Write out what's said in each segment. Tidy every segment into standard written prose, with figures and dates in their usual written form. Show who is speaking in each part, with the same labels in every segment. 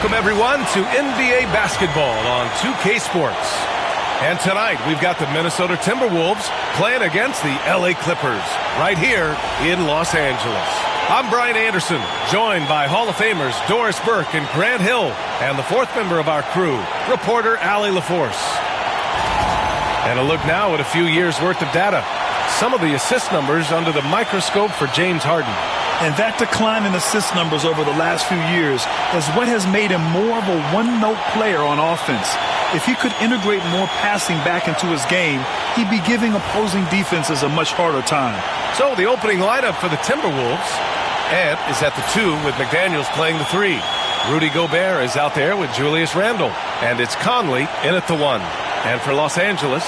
Speaker 1: Welcome, everyone, to NBA basketball on 2K Sports. And tonight, we've got the Minnesota Timberwolves playing against the LA Clippers right here in Los Angeles. I'm Brian Anderson, joined by Hall of Famers Doris Burke and Grant Hill, and the fourth member of our crew, reporter Allie LaForce. And a look now at a few years' worth of data. Some of the assist numbers under the microscope for James Harden.
Speaker 2: And that decline in assist numbers over the last few years is what has made him more of a one-note player on offense. If he could integrate more passing back into his game, he'd be giving opposing defenses a much harder time.
Speaker 1: So the opening lineup for the Timberwolves, Ant is at the 2 with McDaniels playing the 3. Rudy Gobert is out there with Julius Randle. And it's Conley in at the 1. And for Los Angeles,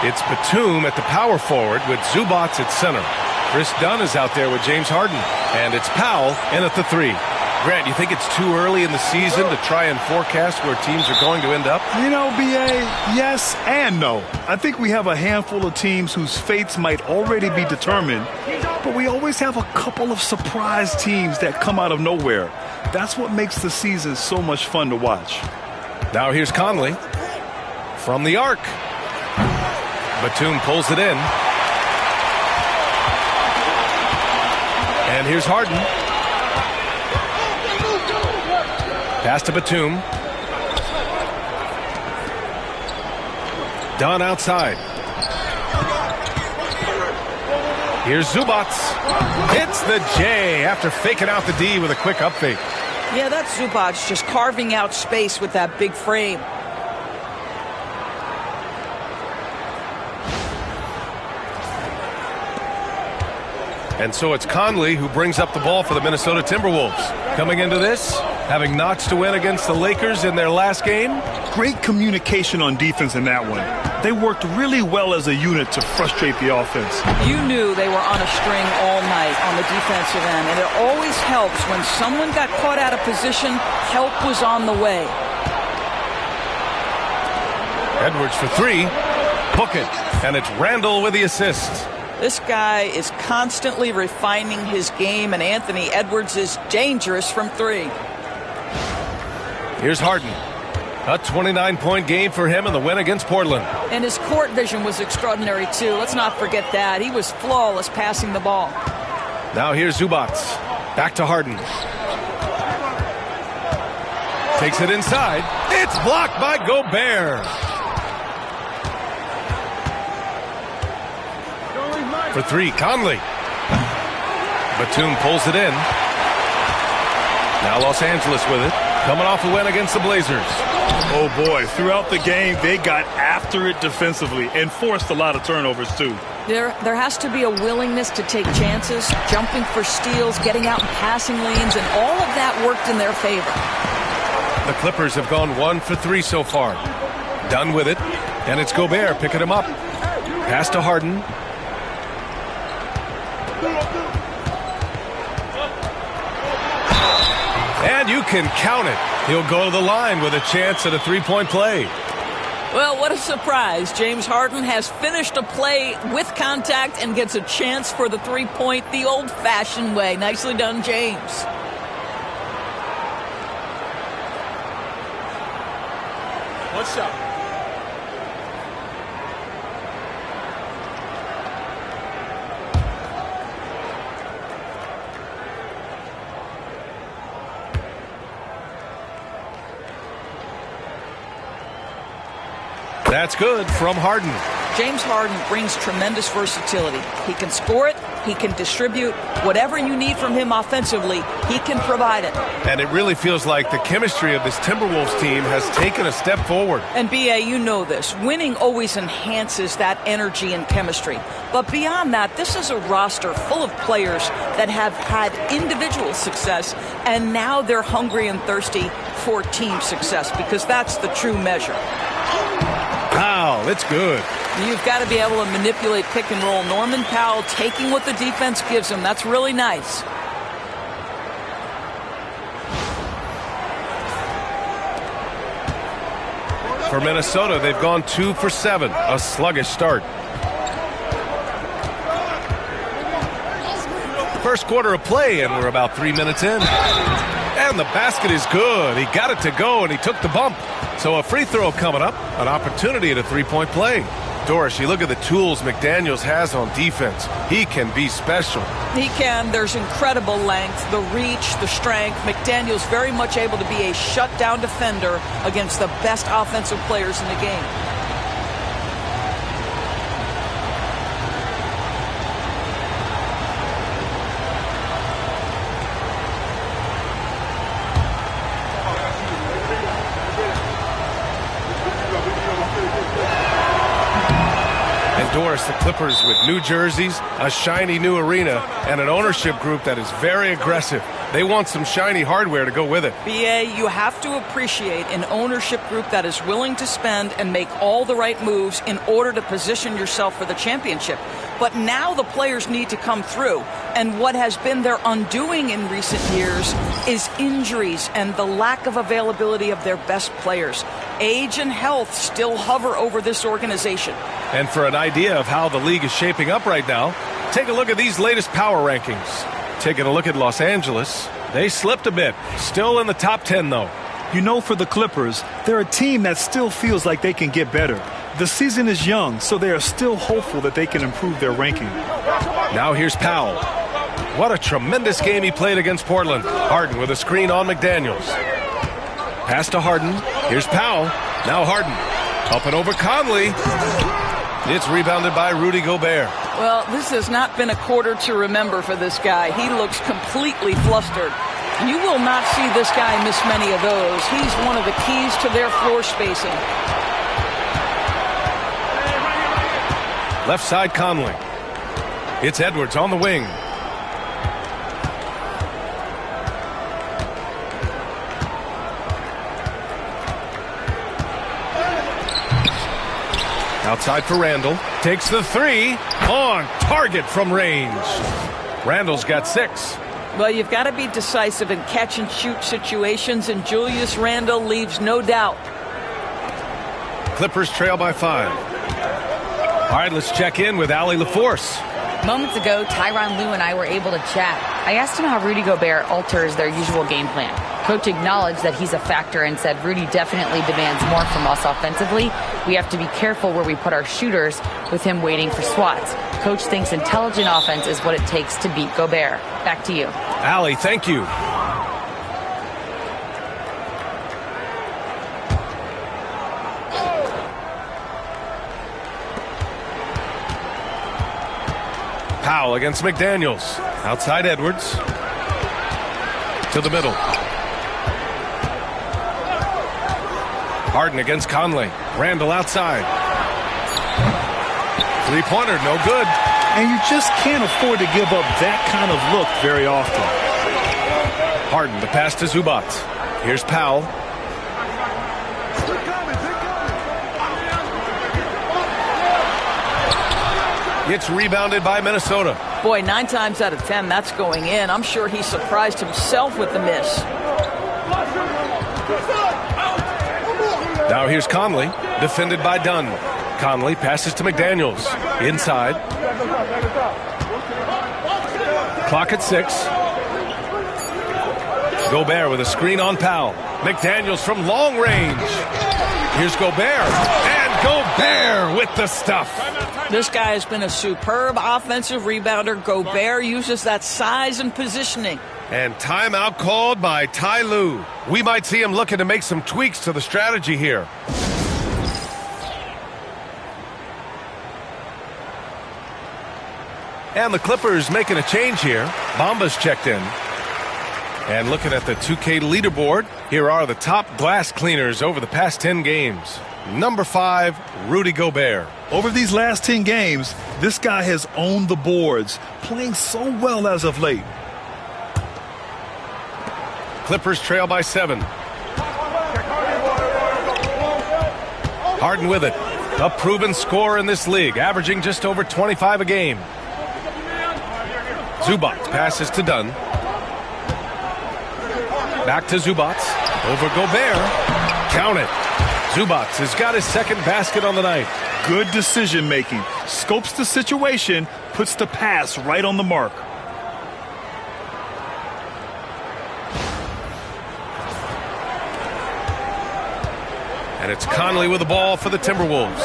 Speaker 1: it's Batum at the power forward with Zubac at center. Chris Dunn is out there with James Harden. And it's Powell in at the 3. Grant, you think it's too early in the season to try and forecast where teams are going to end up?
Speaker 2: You know, B.A., yes and no. I think we have a handful of teams whose fates might already be determined, but we always have a couple of surprise teams that come out of nowhere. That's what makes the season so much fun to watch.
Speaker 1: Now here's Conley from the arc. Batum pulls it in. And here's Harden. Pass to Batum. Dunn outside. Here's Zubac. Hits the J after faking out the D with a quick up fake.
Speaker 3: Yeah, that's Zubac just carving out space with that big frame.
Speaker 1: And so it's Conley who brings up the ball for the Minnesota Timberwolves. Coming into this, having notched to win against the Lakers in their last game.
Speaker 2: Great communication on defense in that one. They worked really well as a unit to frustrate the offense.
Speaker 3: You knew they were on a string all night on the defensive end, and it always helps when someone got caught out of position, help was on the way.
Speaker 1: Edwards for 3. Book it. And it's Randle with the assist.
Speaker 3: This guy is constantly refining his game, and Anthony Edwards is dangerous from 3.
Speaker 1: Here's Harden. A 29-point game for him in the win against Portland.
Speaker 3: And his court vision was extraordinary, too. Let's not forget that. He was flawless passing the ball.
Speaker 1: Now here's Zubac. Back to Harden. Takes it inside. It's blocked by Gobert. For 3, Conley. Batum pulls it in. Now Los Angeles with it. Coming off a win against the Blazers.
Speaker 2: Oh, boy. Throughout the game, they got after it defensively and forced a lot of turnovers, too.
Speaker 3: There has to be a willingness to take chances, jumping for steals, getting out in passing lanes, and all of that worked in their favor.
Speaker 1: The Clippers have gone 1 for 3 so far. Done with it. And it's Gobert picking him up. Pass to Harden. And you can count it. He'll go to the line with a chance at a three-point play.
Speaker 3: Well, what a surprise. James Harden has finished a play with contact and gets a chance for the three-point the old-fashioned way. Nicely done, James.
Speaker 1: What's up? That's good from Harden.
Speaker 3: James Harden brings tremendous versatility. He can score it, he can distribute. Whatever you need from him offensively, he can provide it.
Speaker 1: And it really feels like the chemistry of this Timberwolves team has taken a step forward.
Speaker 3: And B.A., you know this. Winning always enhances that energy and chemistry. But beyond that, this is a roster full of players that have had individual success, and now they're hungry and thirsty for team success, because that's the true measure.
Speaker 1: Wow, it's good.
Speaker 3: You've got to be able to manipulate pick and roll. Norman Powell taking what the defense gives him. That's really nice.
Speaker 1: For Minnesota, they've gone 2 for 7. A sluggish start. First quarter of play, and we're about 3 minutes in. And the basket is good. He got it to go, and he took the bump. So a free throw coming up, an opportunity at a three-point play. Doris, you look at the tools McDaniels has on defense. He can be special.
Speaker 3: He can. There's incredible length, the reach, the strength. McDaniels very much able to be a shutdown defender against the best offensive players in the game.
Speaker 1: Doris, the Clippers with new jerseys, a shiny new arena, and an ownership group that is very aggressive. They want some shiny hardware to go with it.
Speaker 3: BA, you have to appreciate an ownership group that is willing to spend and make all the right moves in order to position yourself for the championship. But now the players need to come through. And what has been their undoing in recent years is injuries and the lack of availability of their best players. Age and health still hover over this organization.
Speaker 1: And for an idea of how the league is shaping up right now, take a look at these latest power rankings. Taking a look at Los Angeles, they slipped a bit. Still in the top 10, though.
Speaker 2: You know, for the Clippers, they're a team that still feels like they can get better. The season is young, so they are still hopeful that they can improve their ranking.
Speaker 1: Now here's Powell. What a tremendous game he played against Portland. Harden with a screen on McDaniels. Pass to Harden. Here's Powell. Now Harden. Up and over Conley. It's rebounded by Rudy Gobert.
Speaker 3: Well, this has not been a quarter to remember for this guy. He looks completely flustered. You will not see this guy miss many of those. He's one of the keys to their floor spacing.
Speaker 1: Left side Conley. It's Edwards on the wing. Outside for Randall. Takes the three. On target from range. Randall's got 6.
Speaker 3: Well, you've got to be decisive in catch-and-shoot situations, and Julius Randle leaves no doubt.
Speaker 1: Clippers trail by 5. All right, let's check in with Allie LaForce.
Speaker 4: Moments ago, Tyronn Lue and I were able to chat. I asked him how Rudy Gobert alters their usual game plan. Coach acknowledged that he's a factor and said Rudy definitely demands more from us offensively. We have to be careful where we put our shooters with him waiting for swats. Coach thinks intelligent offense is what it takes to beat Gobert. Back to you.
Speaker 1: Allie, thank you. Powell against McDaniels. Outside Edwards. To the middle. Harden against Conley. Randall outside. Three-pointer, no good.
Speaker 2: And you just can't afford to give up that kind of look very often.
Speaker 1: Harden, the pass to Zubac. Here's Powell. It's rebounded by Minnesota.
Speaker 3: Boy, 9 times out of 10, that's going in. I'm sure he surprised himself with the miss.
Speaker 1: Now here's Conley, defended by Dunn. Conley passes to McDaniels. Inside. Clock at 6. Gobert with a screen on Powell. McDaniels from long range. Here's Gobert. And Gobert with the stuff.
Speaker 3: This guy has been a superb offensive rebounder. Gobert uses that size and positioning.
Speaker 1: And timeout called by Ty Lue. We might see him looking to make some tweaks to the strategy here. And the Clippers making a change here. Bamba's checked in. And looking at the 2K leaderboard, here are the top glass cleaners over the past 10 games. Number 5, Rudy Gobert.
Speaker 2: Over these last 10 games, this guy has owned the boards, playing so well as of late.
Speaker 1: Clippers trail by 7. Harden with it. A proven scorer in this league, averaging just over 25 a game. Zubac passes to Dunn. Back to Zubac. Over Gobert. Count it. Zubac has got his second basket on the night.
Speaker 2: Good decision making. Scopes the situation, puts the pass right on the mark.
Speaker 1: And it's Conley with the ball for the Timberwolves.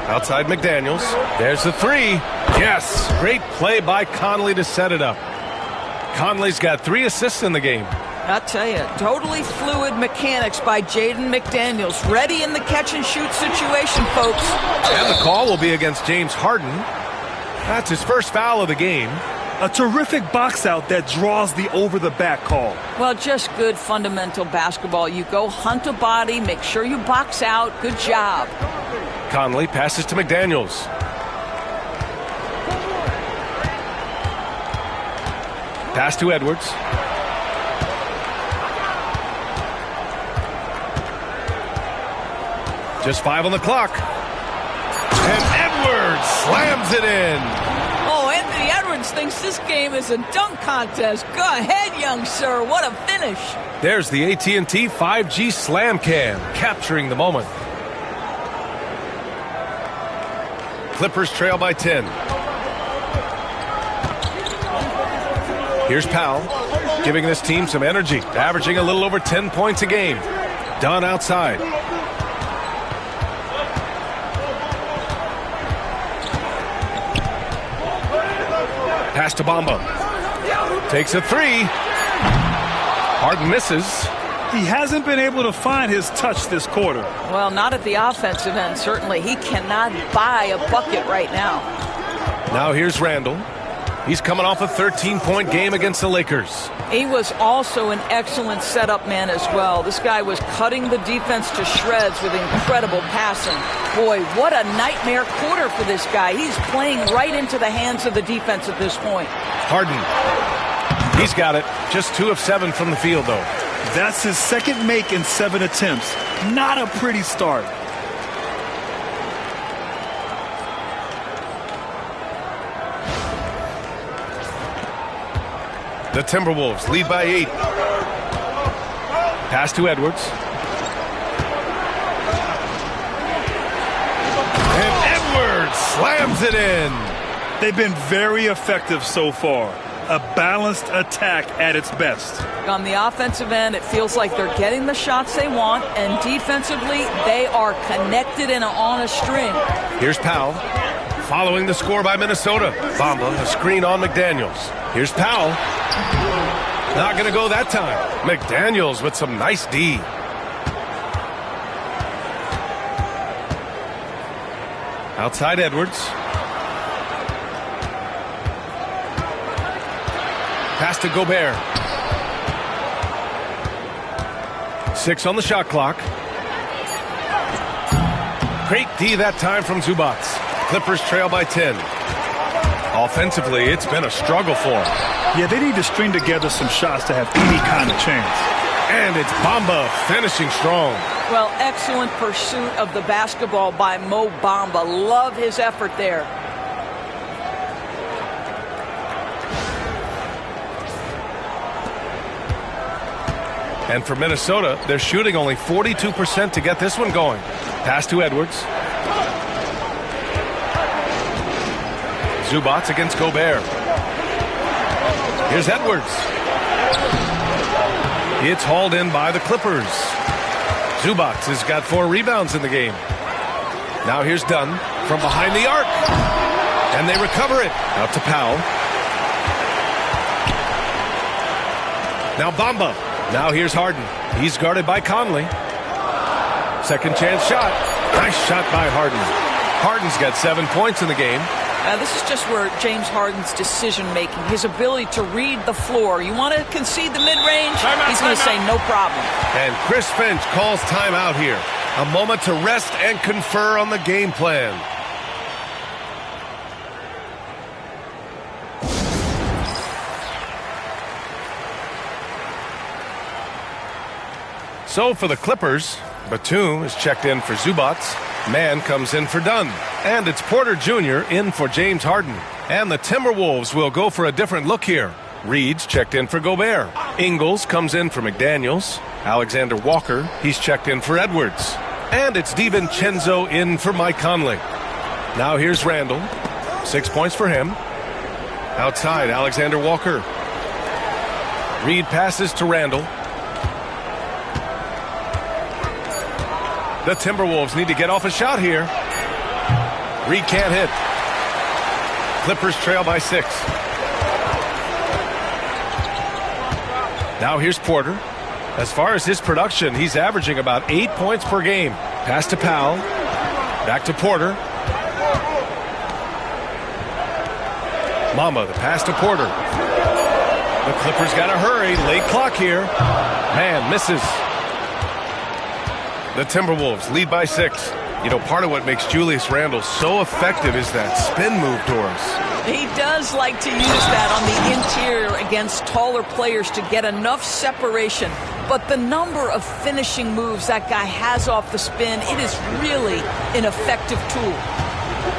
Speaker 1: Outside McDaniels. There's the three. Yes, great play by Conley to set it up. Conley's got 3 assists in the game.
Speaker 3: I'll tell you, totally fluid mechanics by Jaden McDaniels. Ready in the catch-and-shoot situation, folks.
Speaker 1: And the call will be against James Harden. That's his first foul of the game.
Speaker 2: A terrific box out that draws the over-the-back call.
Speaker 3: Well, just good fundamental basketball. You go hunt a body, make sure you box out. Good job.
Speaker 1: Conley passes to McDaniels. Pass to Edwards. Just 5 on the clock. And Edwards slams it in.
Speaker 3: Oh, Anthony Edwards thinks this game is a dunk contest. Go ahead, young sir. What a finish.
Speaker 1: There's the AT&T 5G Slam Cam, capturing the moment. Clippers trail by 10. Here's Powell, giving this team some energy, averaging a little over 10 points a game. Dunn outside. Pass to Bamba. Takes a 3. Harden misses.
Speaker 2: He hasn't been able to find his touch this quarter.
Speaker 3: Well, not at the offensive end, certainly. He cannot buy a bucket right now.
Speaker 1: Now here's Randall. He's coming off a 13-point game against the Lakers.
Speaker 3: He was also an excellent setup man as well. This guy was cutting the defense to shreds with incredible passing. Boy, what a nightmare quarter for this guy. He's playing right into the hands of the defense at this point.
Speaker 1: Harden. He's got it. Just 2 of 7 from the field, though.
Speaker 2: That's his second make in 7 attempts. Not a pretty start.
Speaker 1: The Timberwolves lead by 8. Pass to Edwards. And Edwards slams it in.
Speaker 2: They've been very effective so far. A balanced attack at its best.
Speaker 3: On the offensive end, it feels like they're getting the shots they want, and defensively, they are connected and on a string.
Speaker 1: Here's Powell, following the score by Minnesota. Bamba, a screen on McDaniels. Here's Powell. Not going to go that time. McDaniels with some nice D. Outside Edwards. Pass to Gobert. 6 on the shot clock. Great D that time from Zubac. Clippers trail by 10. Offensively, it's been a struggle for them.
Speaker 2: Yeah, they need to string together some shots to have any kind of chance.
Speaker 1: And it's Bamba finishing strong.
Speaker 3: Well, excellent pursuit of the basketball by Mo Bamba. Love his effort there.
Speaker 1: And for Minnesota, they're shooting only 42% to get this one going. Pass to Edwards. Zubac against Gobert. Here's Edwards. It's hauled in by the Clippers. Zubac has got 4 rebounds in the game. Now here's Dunn from behind the arc. And they recover it. Out to Powell. Now Bamba. Now here's Harden. He's guarded by Conley. Second chance shot. Nice shot by Harden. Harden's got 7 points in the game.
Speaker 3: This is just where James Harden's decision-making, his ability to read the floor. You want to concede the mid-range? He's going to say no problem.
Speaker 1: And Chris Finch calls timeout here. A moment to rest and confer on the game plan. So for the Clippers, Batum is checked in for Zubac. Mann comes in for Dunn. And it's Porter Jr. in for James Harden. And the Timberwolves will go for a different look here. Reed's checked in for Gobert. Ingles comes in for McDaniels. Alexander Walker, he's checked in for Edwards. And it's DiVincenzo in for Mike Conley. Now here's Randall. 6 points for him. Outside, Alexander Walker. Reed passes to Randall. The Timberwolves need to get off a shot here. Reed can't hit. Clippers trail by 6. Now here's Porter. As far as his production, he's averaging about 8 points per game. Pass to Powell. Back to Porter. Mamba, the pass to Porter. The Clippers got to hurry. Late clock here. Man, misses. The Timberwolves lead by 6. You know, part of what makes Julius Randle so effective is that spin move, Doris.
Speaker 3: He does like to use that on the interior against taller players to get enough separation. But the number of finishing moves that guy has off the spin, it is really an effective tool.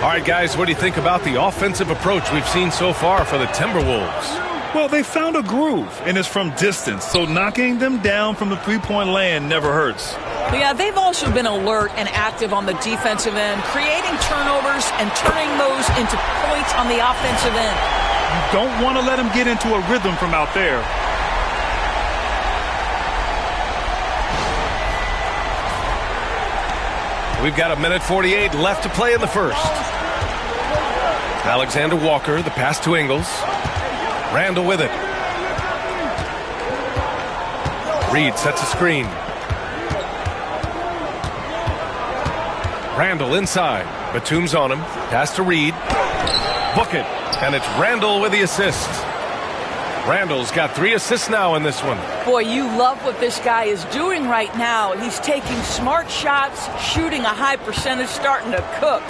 Speaker 1: All right, guys, what do you think about the offensive approach we've seen so far for the Timberwolves?
Speaker 2: Well, they found a groove, and it's from distance, so knocking them down from the three-point land never hurts.
Speaker 3: Yeah, they've also been alert and active on the defensive end, creating turnovers and turning those into points on the offensive end.
Speaker 2: You don't want to let them get into a rhythm from out there.
Speaker 1: We've got 1:48 left to play in the first. Alexander Walker, the pass to Ingles. Randall with it. Reed sets a screen. Randall inside. Batum's on him. Pass to Reed. Book it. And it's Randall with the assist. Randall's got 3 assists now in this one.
Speaker 3: Boy, you love what this guy is doing right now. He's taking smart shots, shooting a high percentage, starting to cook.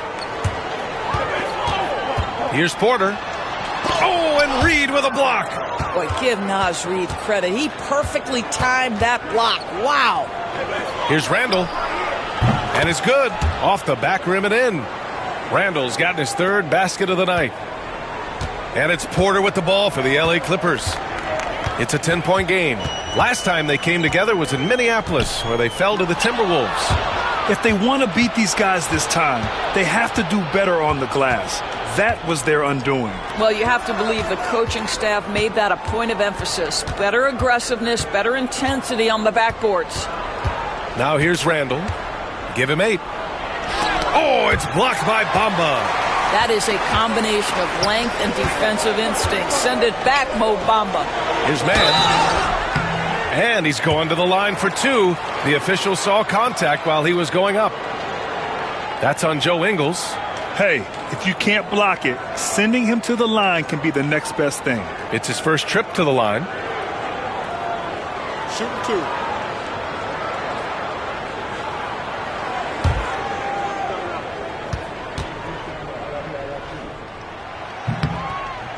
Speaker 1: Here's Porter. Oh, and Reed with a block.
Speaker 3: Boy, give Naz Reed credit. He perfectly timed that block. Wow.
Speaker 1: Here's Randall. And it's good. Off the back rim and in. Randall's gotten his 3rd basket of the night. And it's Porter with the ball for the LA Clippers. It's a 10-point game. Last time they came together was in Minneapolis, where they fell to the Timberwolves.
Speaker 2: If they want to beat these guys this time, they have to do better on the glass. That was their undoing.
Speaker 3: Well, you have to believe the coaching staff made that a point of emphasis. Better aggressiveness, better intensity on the backboards.
Speaker 1: Now here's Randall. Give him 8. Oh, it's blocked by Bamba.
Speaker 3: That is a combination of length and defensive instinct. Send it back, Mo Bamba.
Speaker 1: His man. And he's going to the line for 2. The official saw contact while he was going up. That's on Joe Ingles.
Speaker 2: Hey, if you can't block it, sending him to the line can be the next best thing.
Speaker 1: It's his first trip to the line.
Speaker 2: Shoot 2.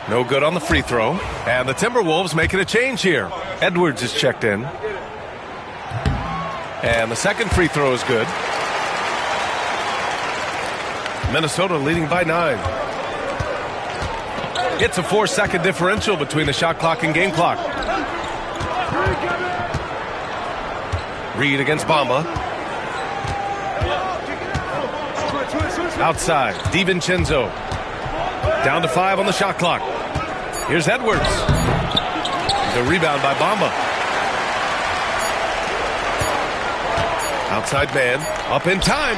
Speaker 1: No good on the free throw. And the Timberwolves making a change here. Edwards is checked in. And the second free throw is good. Minnesota leading by 9. It's a 4-second differential between the shot clock and game clock. Reed against Bamba. Outside, DiVincenzo. Down to 5 on the shot clock. Here's Edwards. The rebound by Bamba. Outside man, up in time.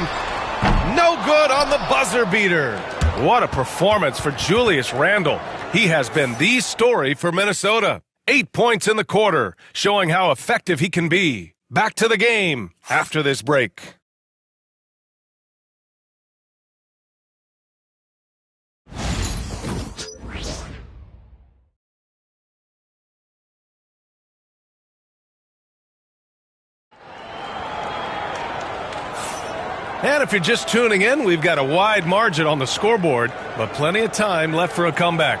Speaker 1: No good on the buzzer beater. What a performance for Julius Randle. He has been the story for Minnesota. 8 points in the quarter, showing how effective he can be. Back to the game after this break. And if you're just tuning in, we've got a wide margin on the scoreboard, but plenty of time left for a comeback.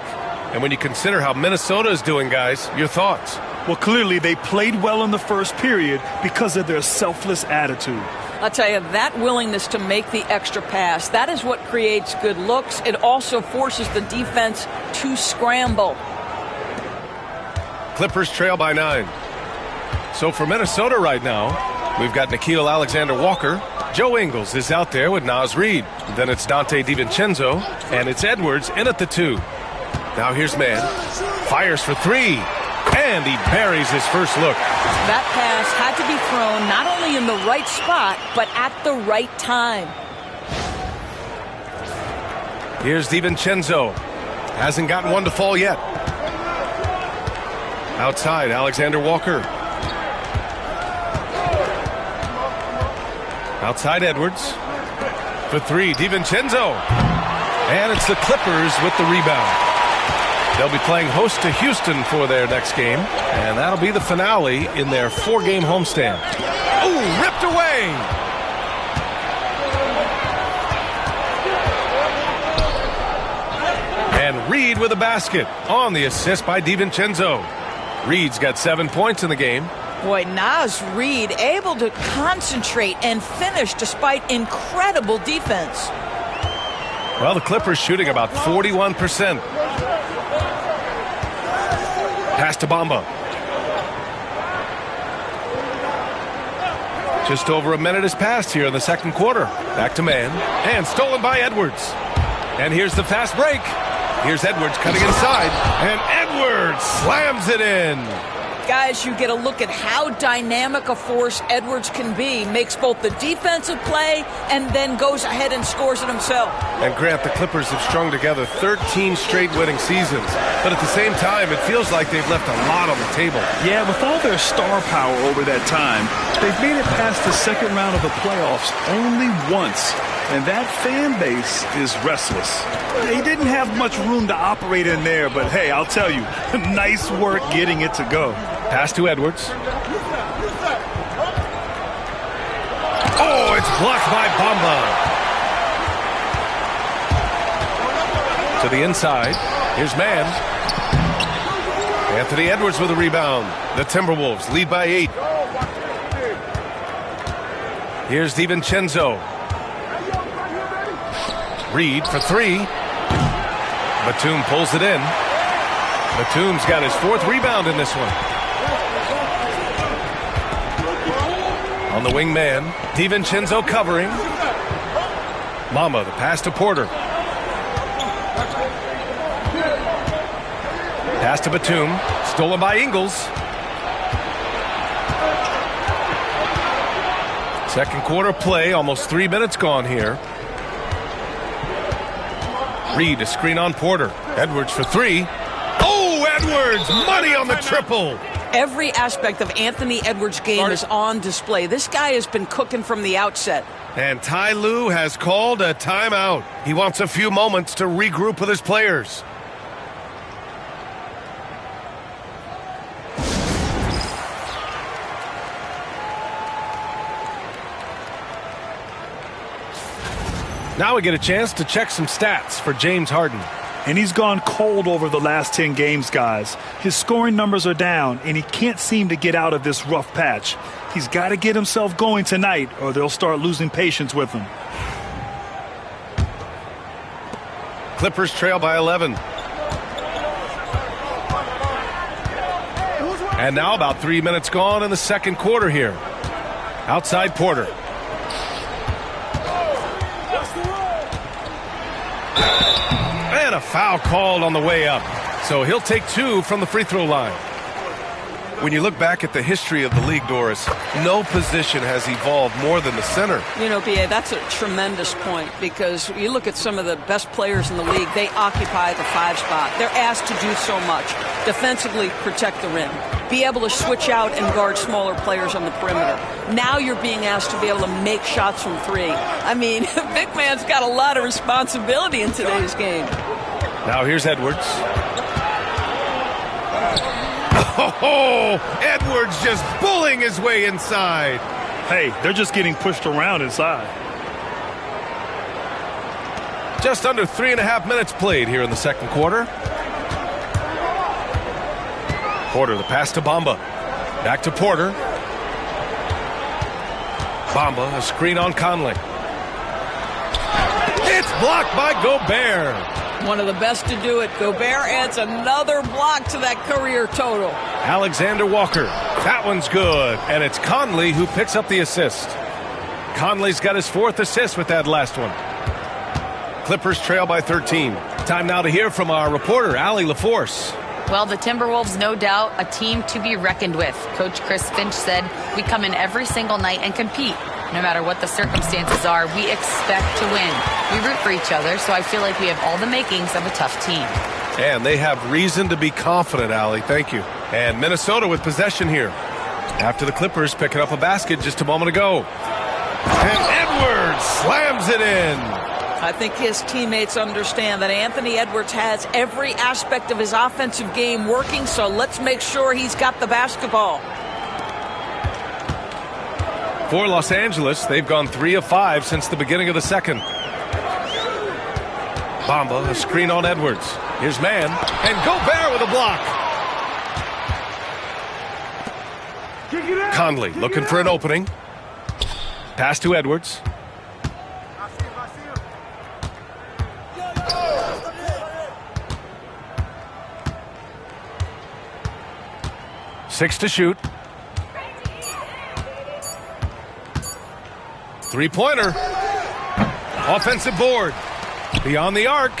Speaker 1: And when you consider how Minnesota is doing, guys, your thoughts?
Speaker 2: Well, clearly they played well in the first period because of their selfless attitude.
Speaker 3: I'll tell you, that willingness to make the extra pass, that is what creates good looks. It also forces the defense to scramble.
Speaker 1: Clippers trail by 9. So for Minnesota right now, we've got Nickeil Alexander-Walker. Joe Ingles is out there with Naz Reed. Then it's Dante DiVincenzo, and it's Edwards in at the 2. Now here's man. Fires for 3. And he buries his first look.
Speaker 3: That pass had to be thrown not only in the right spot, but at the right time.
Speaker 1: Here's DiVincenzo. Hasn't gotten one to fall yet. Outside, Alexander Walker. Outside Edwards. For three, DiVincenzo. And it's the Clippers with the rebound. They'll be playing host to Houston for their next game, and that'll be the finale in their 4-game homestand. Ooh, ripped away! And Reed with a basket on the assist by DiVincenzo. Reed's got 7 points in the game.
Speaker 3: Boy, Naz Reid able to concentrate and finish despite incredible defense.
Speaker 1: Well, the Clippers shooting about 41%. Pass to Bamba. Just over a minute has passed here in the second quarter. Back to man. And stolen by Edwards. And here's the fast break. Here's Edwards cutting inside. And Edwards slams it in.
Speaker 3: Guys, you get a look at how dynamic a force Edwards can be. Makes both the defensive play and then goes ahead and scores it himself.
Speaker 1: And Grant, the Clippers have strung together 13 straight winning seasons. But at the same time, it feels like they've left a lot on the table.
Speaker 2: Yeah, with all their star power over that time, they've made it past the second round of the playoffs only once. And that fan base is restless. They didn't have much room to operate in there, but hey, I'll tell you, nice work getting it to go.
Speaker 1: Pass to Edwards. Oh, it's blocked by Bamba. To the inside. Here's man. Anthony Edwards with a rebound. The Timberwolves lead by 8. Here's DiVincenzo. Reed for 3. Batum pulls it in. Batum's got his 4th rebound in this one. On the wing man, DiVincenzo covering. Mama, the pass to Porter. Pass to Batum, stolen by Ingles. Second quarter play, almost 3 minutes gone here. Reed, a screen on Porter. Edwards for 3. Oh, Edwards, money on the triple.
Speaker 3: Every aspect of Anthony Edwards' game is on display. This guy has been cooking from the outset.
Speaker 1: And Ty Lue has called a timeout. He wants a few moments to regroup with his players. Now we get a chance to check some stats for James Harden.
Speaker 2: And he's gone cold over the last 10 games, guys. His scoring numbers are down, and he can't seem to get out of this rough patch. He's got to get himself going tonight, or they'll start losing patience with him.
Speaker 1: Clippers trail by 11. And now about 3 minutes gone in the second quarter here. Outside Porter. And a foul called on the way up. So he'll take 2 from the free throw line. When you look back at the history of the league, Doris, no position has evolved more than the center.
Speaker 3: You know, B.A., that's a tremendous point because you look at some of the best players in the league, they occupy the 5 spot. They're asked to do so much. Defensively, protect the rim. Be able to switch out and guard smaller players on the perimeter. Now you're being asked to be able to make shots from 3. I mean, big man's got a lot of responsibility in today's game.
Speaker 1: Now here's Edwards. Oh, Edwards just bullying his way inside.
Speaker 2: Hey, they're just getting pushed around inside.
Speaker 1: Just under 3.5 minutes played here in the second quarter. Porter, the pass to Bamba. Back to Porter. Bamba, a screen on Conley. It's blocked by Gobert.
Speaker 3: One of the best to do it. Gobert adds another block to that career total.
Speaker 1: Alexander Walker. That one's good. And it's Conley who picks up the assist. Conley's got his 4th assist with that last one. Clippers trail by 13. Time now to hear from our reporter, Allie LaForce.
Speaker 4: Well, the Timberwolves, no doubt, a team to be reckoned with. Coach Chris Finch said, we come in every single night and compete. No matter what the circumstances are, we expect to win. We root for each other, so I feel like we have all the makings of a tough team.
Speaker 1: And they have reason to be confident, Allie. Thank you. And Minnesota with possession here. After the Clippers picking up a basket just a moment ago. And Edwards slams it in.
Speaker 3: I think his teammates understand that Anthony Edwards has every aspect of his offensive game working, so let's make sure he's got the basketball.
Speaker 1: For Los Angeles, they've gone 3 of 5 since the beginning of the second. Bamba, a screen on Edwards. Here's man, and Gobert with a block. Conley looking for an opening. Pass to Edwards. Six to shoot. Three-pointer. Offensive board. Beyond the arc.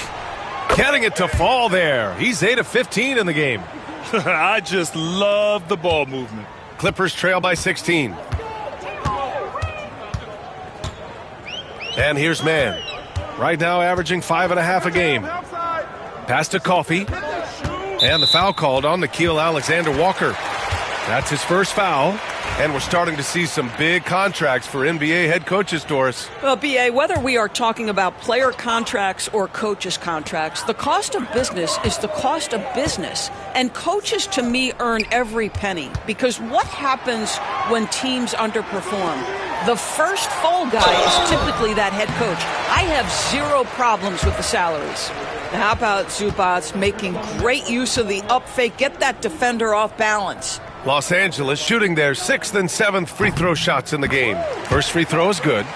Speaker 1: Getting it to fall there. He's 8 of 15 in the game.
Speaker 2: I just love the ball movement.
Speaker 1: Clippers trail by 16. And here's man. Right now averaging 5.5 a game. Pass to Coffey. And the foul called on Nickeil Alexander-Walker. That's his first foul. And we're starting to see some big contracts for NBA head coaches, Doris.
Speaker 3: Well, B.A., whether we are talking about player contracts or coaches' contracts, the cost of business is the cost of business. And coaches, to me, earn every penny. Because what happens when teams underperform? The first fall guy is typically that head coach. I have zero problems with the salaries. Now, how about Zubac making great use of the up fake, get that defender off balance?
Speaker 1: Los Angeles shooting their 6th and 7th free throw shots in the game. First free throw is good.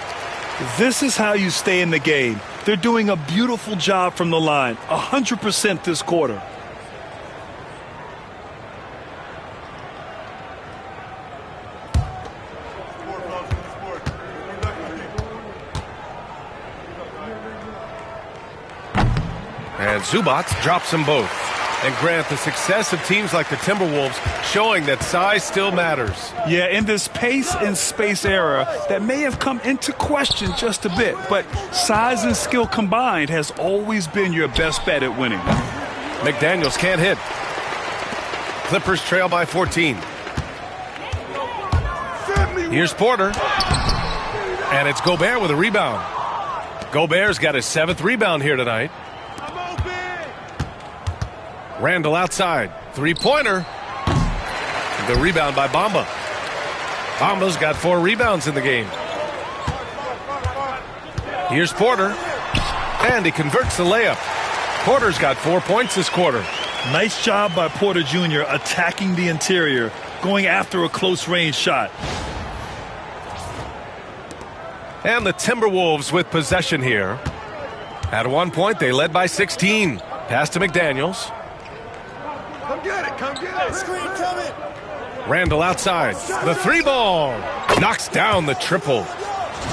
Speaker 2: This is how you stay in the game. They're doing a beautiful job from the line. 100% this quarter.
Speaker 1: And Zubac drops them both. And Grant, the success of teams like the Timberwolves showing that size still matters.
Speaker 2: Yeah, in this pace and space era, that may have come into question just a bit, but size and skill combined has always been your best bet at winning.
Speaker 1: McDaniels can't hit. Clippers trail by 14. Here's Porter. And it's Gobert with a rebound. Gobert's got his 7th rebound here tonight. Randall outside. Three-pointer. The rebound by Bamba. Bamba's got 4 rebounds in the game. Here's Porter. And he converts the layup. Porter's got 4 points this quarter.
Speaker 2: Nice job by Porter Jr. attacking the interior, going after a close-range shot.
Speaker 1: And the Timberwolves with possession here. At one point, they led by 16. Pass to McDaniels.
Speaker 5: Come get it, come get it. Screen coming.
Speaker 1: Randall outside. The 3-ball. Knocks down the triple.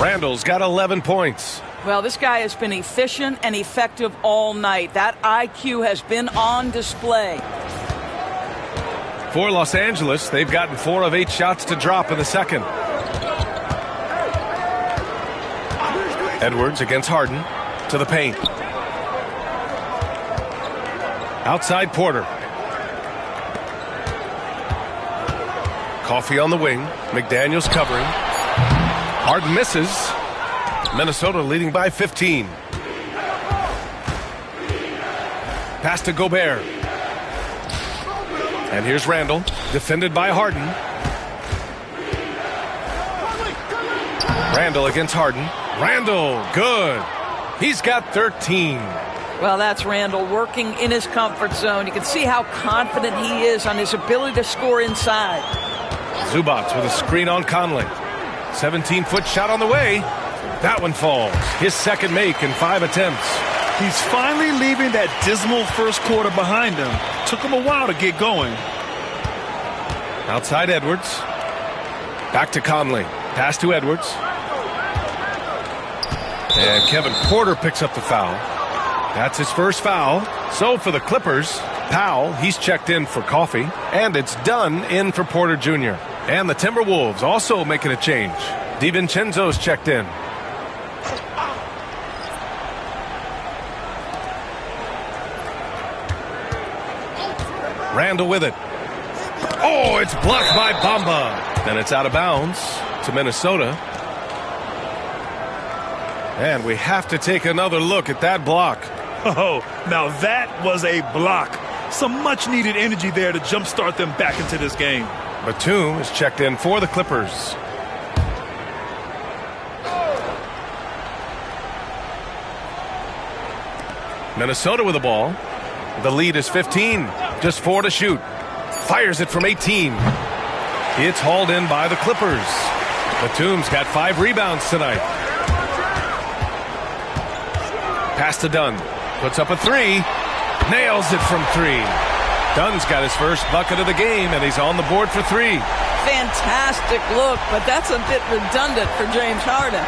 Speaker 1: Randall's got 11 points.
Speaker 3: Well, this guy has been efficient and effective all night. That IQ has been on display.
Speaker 1: For Los Angeles, they've gotten 4 of 8 shots to drop in the second. Edwards against Harden. To the paint. Outside Porter. Coffey on the wing. McDaniels covering. Harden misses. Minnesota leading by 15. Pass to Gobert. And here's Randall. Defended by Harden. Randall against Harden. Randall, good. He's got 13.
Speaker 3: Well, that's Randall working in his comfort zone. You can see how confident he is on his ability to score inside.
Speaker 1: Zubac with a screen on Conley. 17-foot shot on the way. That one falls. His second make in 5 attempts.
Speaker 2: He's finally leaving that dismal first quarter behind him. Took him a while to get going.
Speaker 1: Outside Edwards. Back to Conley. Pass to Edwards. And Kevin Porter picks up the foul. That's his first foul. So for the Clippers, Powell, he's checked in for coffee. And it's Dunn in for Porter Jr. And the Timberwolves also making a change. DiVincenzo's checked in. Randall with it. Oh, it's blocked by Bamba. Then it's out of bounds to Minnesota. And we have to take another look at that block.
Speaker 2: Oh, now that was a block. Some much-needed energy there to jumpstart them back into this game.
Speaker 1: Batum is checked in for the Clippers. Minnesota with the ball. The lead is 15. Just 4 to shoot. Fires it from 18. It's hauled in by the Clippers. Batum's got 5 rebounds tonight. Pass to Dunn. Puts up a 3. Nails it from 3. Dunn's got his first bucket of the game, and he's on the board for 3.
Speaker 3: Fantastic look, but that's a bit redundant for James Harden.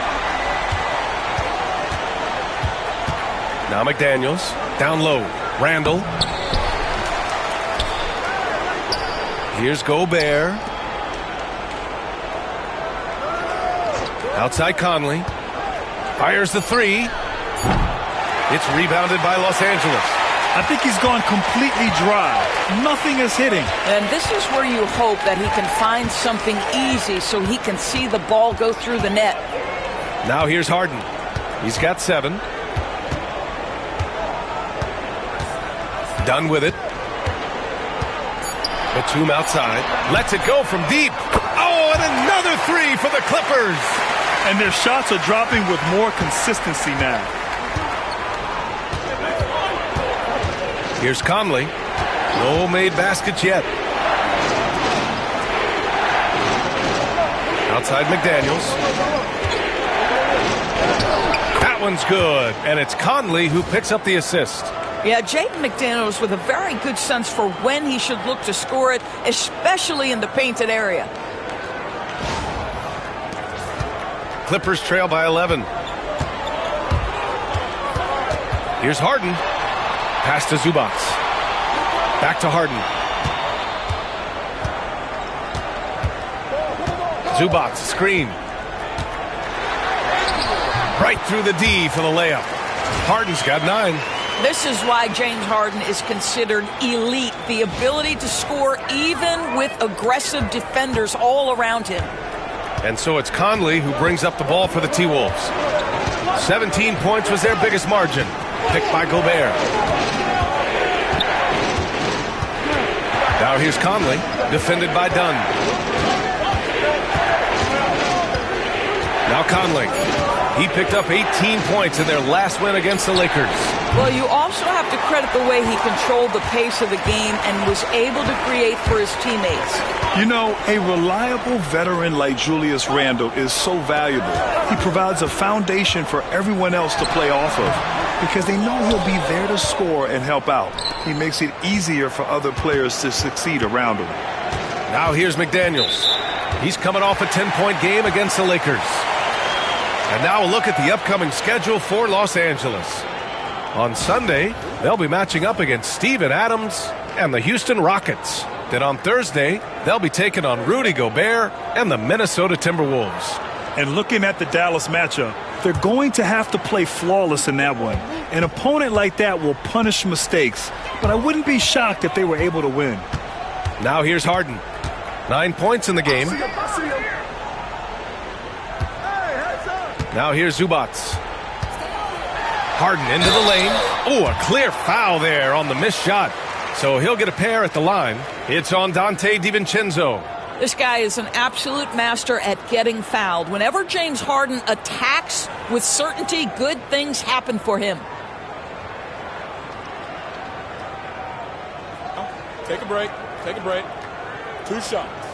Speaker 1: Now McDaniels. Down low. Randall. Here's Gobert. Outside Conley. Fires the 3. It's rebounded by Los Angeles.
Speaker 2: I think he's gone completely dry. Nothing is hitting.
Speaker 3: And this is where you hope that he can find something easy so he can see the ball go through the net.
Speaker 1: Now here's Harden. He's got 7. Done with it. Batum outside. Lets it go from deep. Oh, and another 3 for the Clippers.
Speaker 2: And their shots are dropping with more consistency now.
Speaker 1: Here's Conley. No made baskets yet. Outside McDaniels. That one's good. And it's Conley who picks up the assist.
Speaker 3: Yeah, Jaden McDaniels with a very good sense for when he should look to score it, especially in the painted area.
Speaker 1: Clippers trail by 11. Here's Harden. Pass to Zubac. Back to Harden. Zubac, screen. Right through the D for the layup. Harden's got 9.
Speaker 3: This is why James Harden is considered elite. The ability to score even with aggressive defenders all around him.
Speaker 1: And so it's Conley who brings up the ball for the T-Wolves. 17 points was their biggest margin. Picked by Gobert. Now here's Conley, defended by Dunn. Now Conley. He picked up 18 points in their last win against the Lakers.
Speaker 3: Well, you also have to credit the way he controlled the pace of the game and was able to create for his teammates.
Speaker 2: You know, a reliable veteran like Julius Randle is so valuable. He provides a foundation for everyone else to play off of because they know he'll be there to score and help out. He makes it easier for other players to succeed around him.
Speaker 1: Now here's McDaniels. He's coming off a 10-point game against the Lakers. And now a look at the upcoming schedule for Los Angeles. On Sunday, they'll be matching up against Steven Adams and the Houston Rockets. Then on Thursday, they'll be taking on Rudy Gobert and the Minnesota Timberwolves.
Speaker 2: And looking at the Dallas matchup, they're going to have to play flawless in that one. An opponent like that will punish mistakes, but I wouldn't be shocked if they were able to win.
Speaker 1: Now here's Harden. 9 points in the game. Now here's Zubac. Harden into the lane. Oh, a clear foul there on the missed shot. So he'll get a pair at the line. It's on Dante DiVincenzo.
Speaker 3: This guy is an absolute master at getting fouled. Whenever James Harden attacks with certainty, good things happen for him.
Speaker 5: Take a break. Take a break. 2 shots.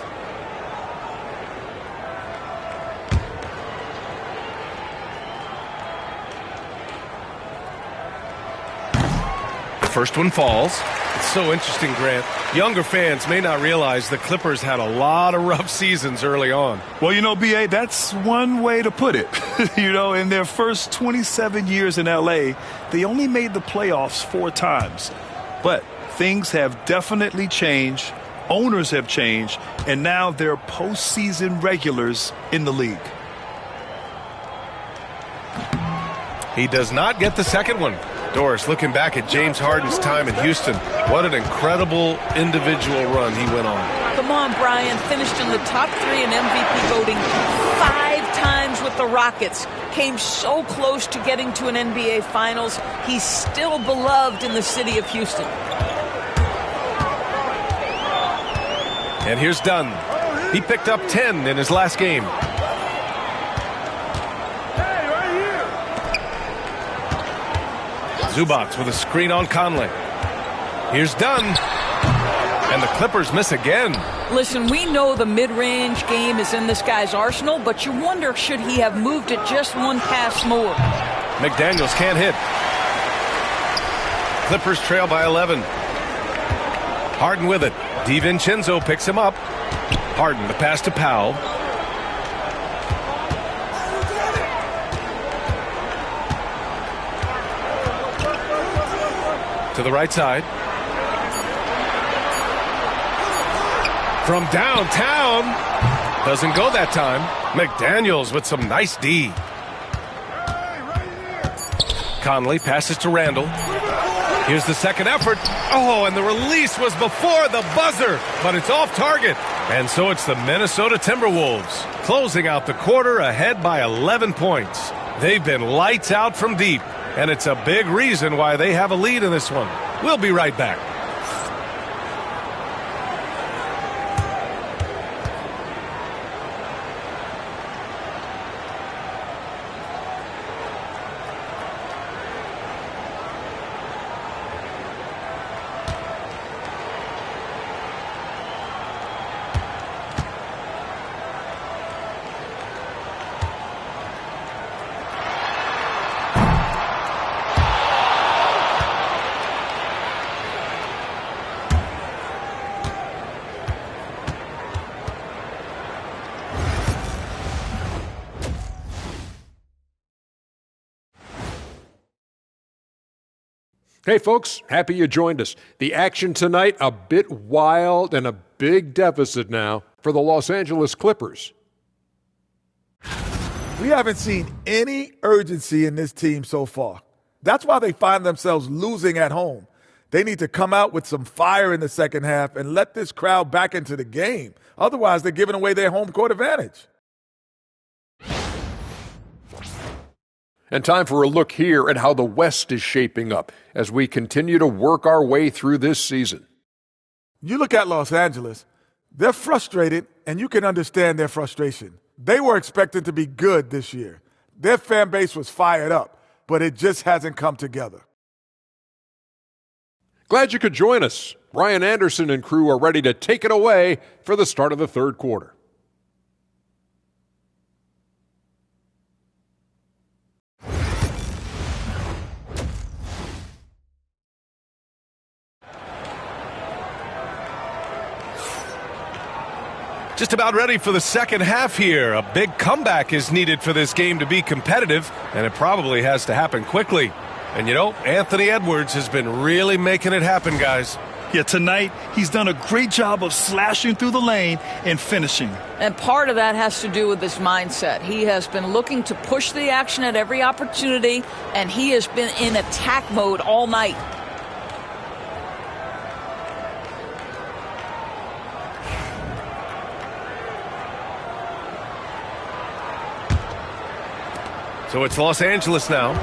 Speaker 1: First one falls. It's so interesting, Grant. Younger fans may not realize the Clippers had a lot of rough seasons early on.
Speaker 2: Well, you know, B.A., that's one way to put it. You know, in their first 27 years in L.A., they only made the playoffs 4 times. But things have definitely changed. Owners have changed, and now they're postseason regulars in the league.
Speaker 1: He does not get the second one. Doris, looking back at James Harden's time in Houston, what an incredible individual run he went on.
Speaker 3: Come on, Brian. Finished in the top 3 in MVP voting 5 times with the Rockets. Came so close to getting to an NBA Finals. He's still beloved in the city of Houston.
Speaker 1: And here's Dunn. He picked up 10 in his last game. Zubac with a screen on Conley. Here's Dunn. And the Clippers miss again.
Speaker 3: Listen, we know the mid-range game is in this guy's arsenal, but you wonder, should he have moved it just one pass more?
Speaker 1: McDaniels can't hit. Clippers trail by 11. Harden with it. DiVincenzo picks him up. Harden, the pass to Powell. To the right side. From downtown. Doesn't go that time. McDaniels with some nice D. Conley passes to Randall. Here's the second effort. Oh, and the release was before the buzzer, but it's off target. And so it's the Minnesota Timberwolves closing out the quarter ahead by 11 points. They've been lights out from deep, and it's a big reason why they have a lead in this one. We'll be right back.
Speaker 6: Hey, folks, happy you joined us. The action tonight, a bit wild and a big deficit now for the Los Angeles Clippers.
Speaker 5: We haven't seen any urgency in this team so far. That's why they find themselves losing at home. They need to come out with some fire in the second half and let this crowd back into the game. Otherwise, they're giving away their home court advantage.
Speaker 6: And time for a look here at how the West is shaping up as we continue to work our way through this season.
Speaker 5: You look at Los Angeles, they're frustrated, and you can understand their frustration. They were expected to be good this year. Their fan base was fired up, but it just hasn't come together.
Speaker 6: Glad you could join us. Ryan Anderson and crew are ready to take it away for the start of the third quarter.
Speaker 1: Just about ready for the second half here. A big comeback is needed for this game to be competitive, and it probably has to happen quickly. And you know, Anthony Edwards has been really making it happen, guys.
Speaker 2: Yeah, tonight he's done a great job of slashing through the lane and finishing.
Speaker 3: And part of that has to do with his mindset. He has been looking to push the action at every opportunity, and he has been in attack mode all night.
Speaker 1: So it's Los Angeles now.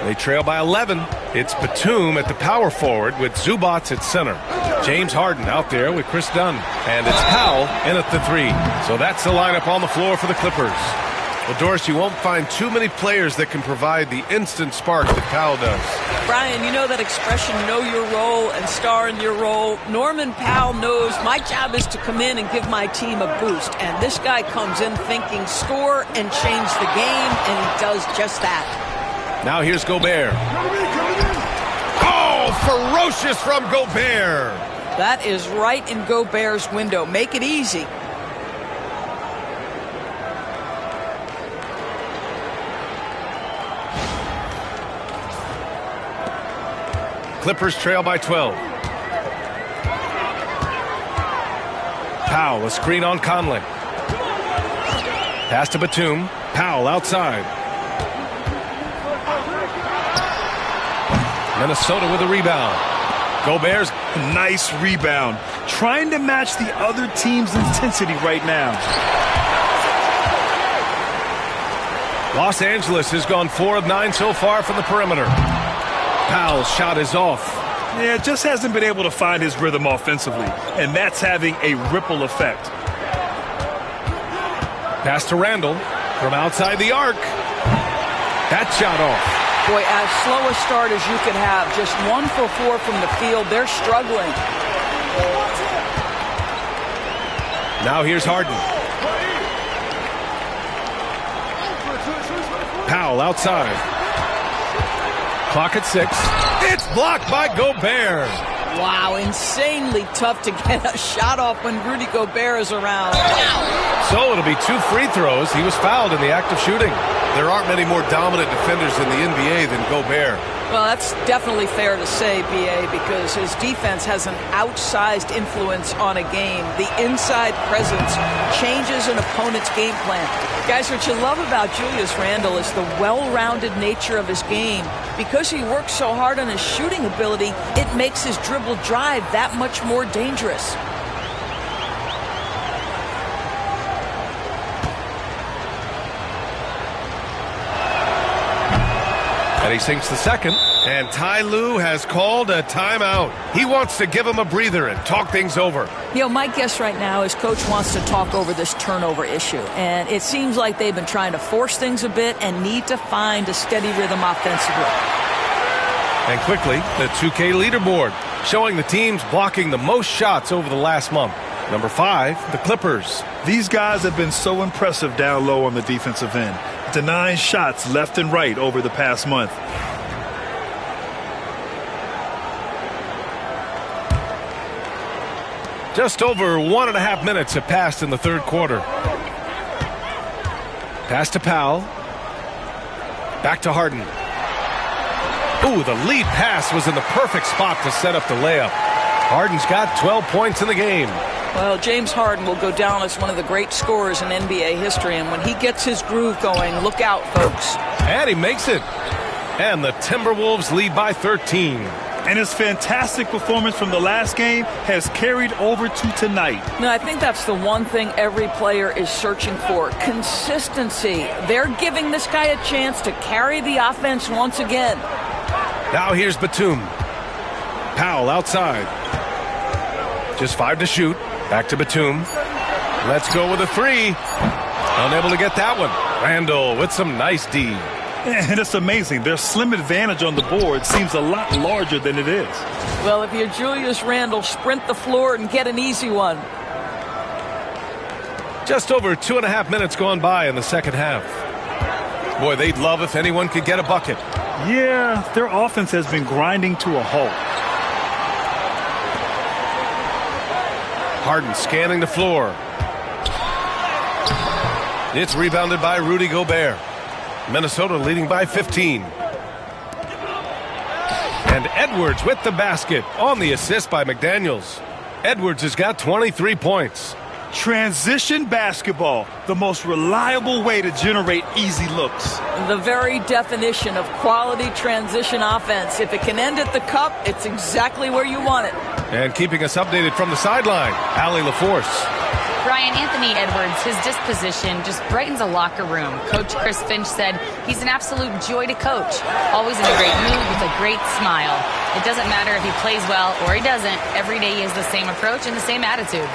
Speaker 1: They trail by 11. It's Batum at the power forward with Zubac at center. James Harden out there with Chris Dunn. And it's Powell in at the 3. So that's the lineup on the floor for the Clippers. Well, Doris, you won't find too many players that can provide the instant spark that Powell does.
Speaker 3: Brian, you know that expression, know your role and star in your role. Norman Powell knows my job is to come in and give my team a boost. And this guy comes in thinking score and change the game, and he does just that.
Speaker 1: Now here's Gobert. Oh, ferocious from Gobert.
Speaker 3: That is right in Gobert's window. Make it easy.
Speaker 1: Clippers trail by 12. Powell, a screen on Conley. Pass to Batum. Powell outside. Minnesota with a rebound. Gobert's
Speaker 2: nice rebound. Trying to match the other team's intensity right now.
Speaker 1: Los Angeles has gone 4 of 9 so far from the perimeter. Powell's shot is off.
Speaker 2: Yeah, just hasn't been able to find his rhythm offensively, and that's having a ripple effect.
Speaker 1: Pass to Randall from outside the arc. That shot off.
Speaker 3: Boy, as slow a start as you could have. Just 1 for 4 from the field. They're struggling.
Speaker 1: Now here's Harden. Powell outside. Clock at 6. It's blocked by Gobert.
Speaker 3: Wow, insanely tough to get a shot off when Rudy Gobert is around.
Speaker 1: So it'll be 2 free throws. He was fouled in the act of shooting. There aren't many more dominant defenders in the NBA than Gobert.
Speaker 3: Well, that's definitely fair to say, B.A., because his defense has an outsized influence on a game. The inside presence changes an opponent's game plan. Guys, what you love about Julius Randle is the well-rounded nature of his game. Because he works so hard on his shooting ability, it makes his dribble drive that much more dangerous.
Speaker 1: And he sinks the second. And Ty Lue has called a timeout. He wants to give him a breather and talk things over.
Speaker 3: You know, my guess right now is Coach wants to talk over this turnover issue. And it seems like they've been trying to force things a bit and need to find a steady rhythm offensively.
Speaker 1: And quickly, the 2K leaderboard, showing the teams blocking the most shots over the last month. Number 5, the Clippers.
Speaker 2: These guys have been so impressive down low on the defensive end, denying shots left and right over the past month.
Speaker 1: Just over 1.5 minutes have passed in the third quarter. Pass to Powell. Back to Harden. Ooh, the lead pass was in the perfect spot to set up the layup. Harden's got 12 points in the game.
Speaker 3: Well, James Harden will go down as one of the great scorers in NBA history, and when he gets his groove going, look out, folks.
Speaker 1: And he makes it. And the Timberwolves lead by 13.
Speaker 2: And his fantastic performance from the last game has carried over to tonight.
Speaker 3: No, I think that's the one thing every player is searching for, consistency. They're giving this guy a chance to carry the offense once again.
Speaker 1: Now here's Batum. Powell outside. Just 5 to shoot. Back to Batum. Let's go with a 3. Unable to get that one. Randall with some nice D.
Speaker 2: And it's amazing. Their slim advantage on the board seems a lot larger than it is.
Speaker 3: Well, if you're Julius Randle, sprint the floor and get an easy one.
Speaker 1: Just over 2.5 minutes gone by in the second half. Boy, they'd love if anyone could get a bucket.
Speaker 2: Yeah, their offense has been grinding to a halt.
Speaker 1: Harden scanning the floor. It's rebounded by Rudy Gobert. Minnesota leading by 15. And Edwards with the basket on the assist by McDaniels. Edwards has got 23 points.
Speaker 2: Transition basketball, the most reliable way to generate easy looks.
Speaker 3: The very definition of quality transition offense. If it can end at the cup, it's exactly where you want it.
Speaker 1: And keeping us updated from the sideline, Allie LaForce.
Speaker 4: Brian, Anthony Edwards, his disposition just brightens a locker room. Coach Chris Finch said he's an absolute joy to coach. Always in a great mood with a great smile. It doesn't matter if he plays well or he doesn't. Every day he has the same approach and the same attitude.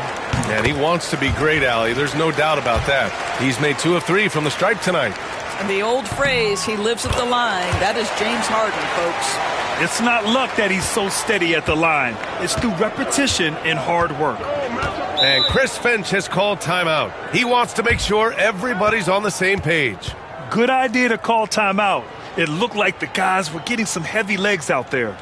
Speaker 1: And he wants to be great, Allie. There's no doubt about that. He's made 2 of 3 from the stripe tonight.
Speaker 3: And the old phrase, he lives at the line, that is James Harden, folks.
Speaker 2: It's not luck that he's so steady at the line. It's through repetition and hard work.
Speaker 1: And Chris Finch has called timeout. He wants to make sure everybody's on the same page.
Speaker 2: Good idea to call timeout. It looked like the guys were getting some heavy legs out there.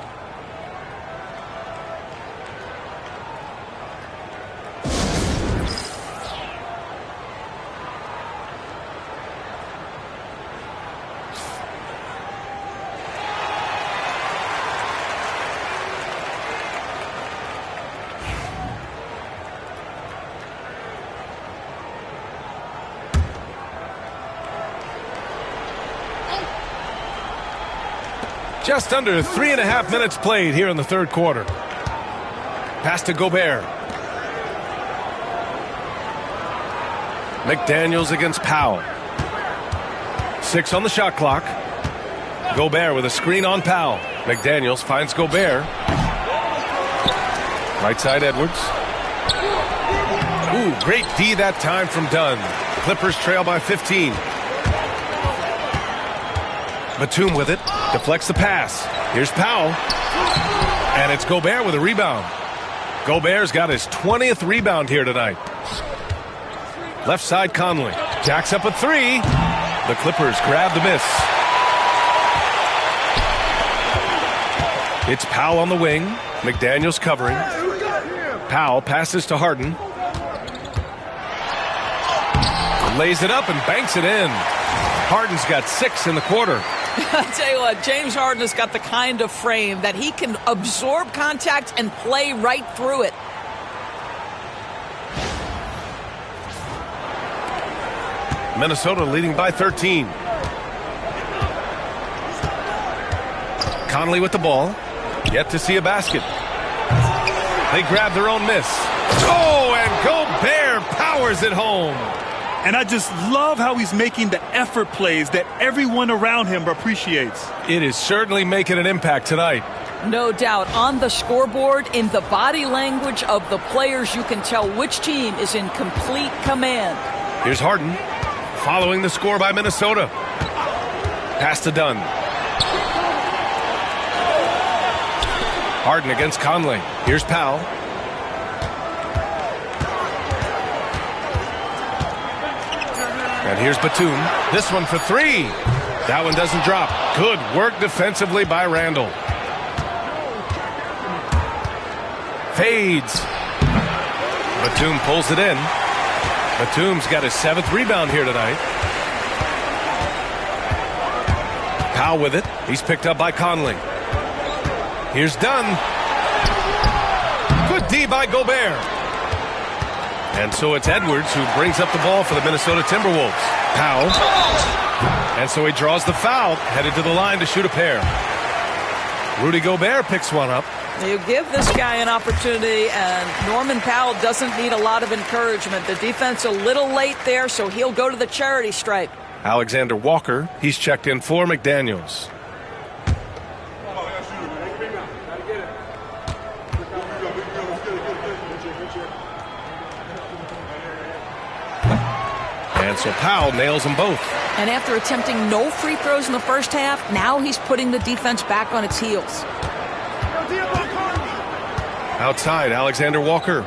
Speaker 1: Just under 3.5 minutes played here in the third quarter. Pass to Gobert. McDaniels against Powell. 6 on the shot clock. Gobert with a screen on Powell. McDaniels finds Gobert. Right side Edwards. Ooh, great D that time from Dunn. Clippers trail by 15. Batum with it. Deflects the pass. Here's Powell. And it's Gobert with a rebound. Gobert's got his 20th rebound here tonight. Left side Conley. Jacks up a 3. The Clippers grab the miss. It's Powell on the wing. McDaniels covering. Powell passes to Harden. Lays it up and banks it in. Harden's got 6 in the quarter.
Speaker 3: I'll tell you what, James Harden has got the kind of frame that he can absorb contact and play right through it.
Speaker 1: Minnesota leading by 13. Conley with the ball. Yet to see a basket. They grab their own miss. Oh, and Gobert powers it home.
Speaker 2: And I just love how he's making the effort plays that everyone around him appreciates.
Speaker 1: It is certainly making an impact tonight.
Speaker 3: No doubt. On the scoreboard, in the body language of the players, you can tell which team is in complete command.
Speaker 1: Here's Harden, following the score by Minnesota. Pass to Dunn. Harden against Conley. Here's Powell. And here's Batum. This one for 3. That one doesn't drop. Good work defensively by Randall. Fades. Batum pulls it in. Batum's got his 7th rebound here tonight. Powell with it. He's picked up by Conley. Here's Dunn. Good D by Gobert. And so it's Edwards who brings up the ball for the Minnesota Timberwolves. Powell. And so he draws the foul, headed to the line to shoot a pair. Rudy Gobert picks one up.
Speaker 3: You give this guy an opportunity, and Norman Powell doesn't need a lot of encouragement. The defense a little late there, so he'll go to the charity stripe.
Speaker 1: Alexander Walker, he's checked in for McDaniels. And so Powell nails them both.
Speaker 3: And after attempting no free throws in the first half, now he's putting the defense back on its heels.
Speaker 1: Outside, Alexander Walker.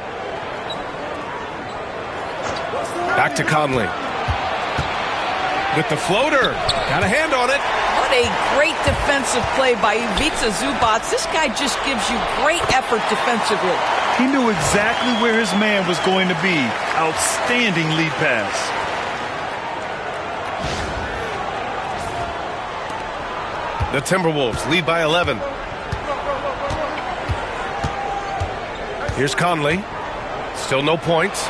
Speaker 1: Back to Conley. With the floater. Got a hand on it.
Speaker 3: What a great defensive play by Ivica Zubac. This guy just gives you great effort defensively.
Speaker 2: He knew exactly where his man was going to be. Outstanding lead pass.
Speaker 1: The Timberwolves lead by 11. Here's Conley. Still no points.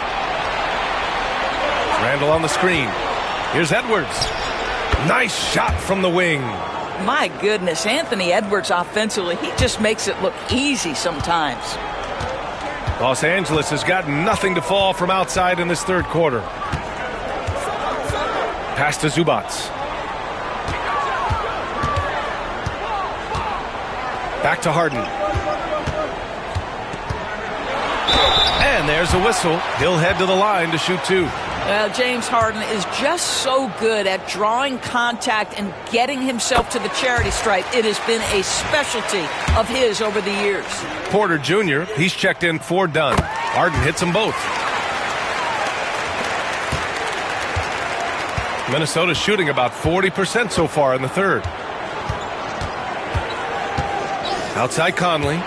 Speaker 1: Randall on the screen. Here's Edwards. Nice shot from the wing.
Speaker 3: My goodness, Anthony Edwards offensively, he just makes it look easy sometimes.
Speaker 1: Los Angeles has got nothing to fall from outside in this third quarter. Pass to Zubac. Back to Harden. And there's a whistle. He'll head to the line to shoot 2.
Speaker 3: Well, James Harden is just so good at drawing contact and getting himself to the charity stripe. It has been a specialty of his over the years.
Speaker 1: Porter Jr., he's checked in for Dunn. Harden hits them both. Minnesota's shooting about 40% so far in the third. Outside Conley.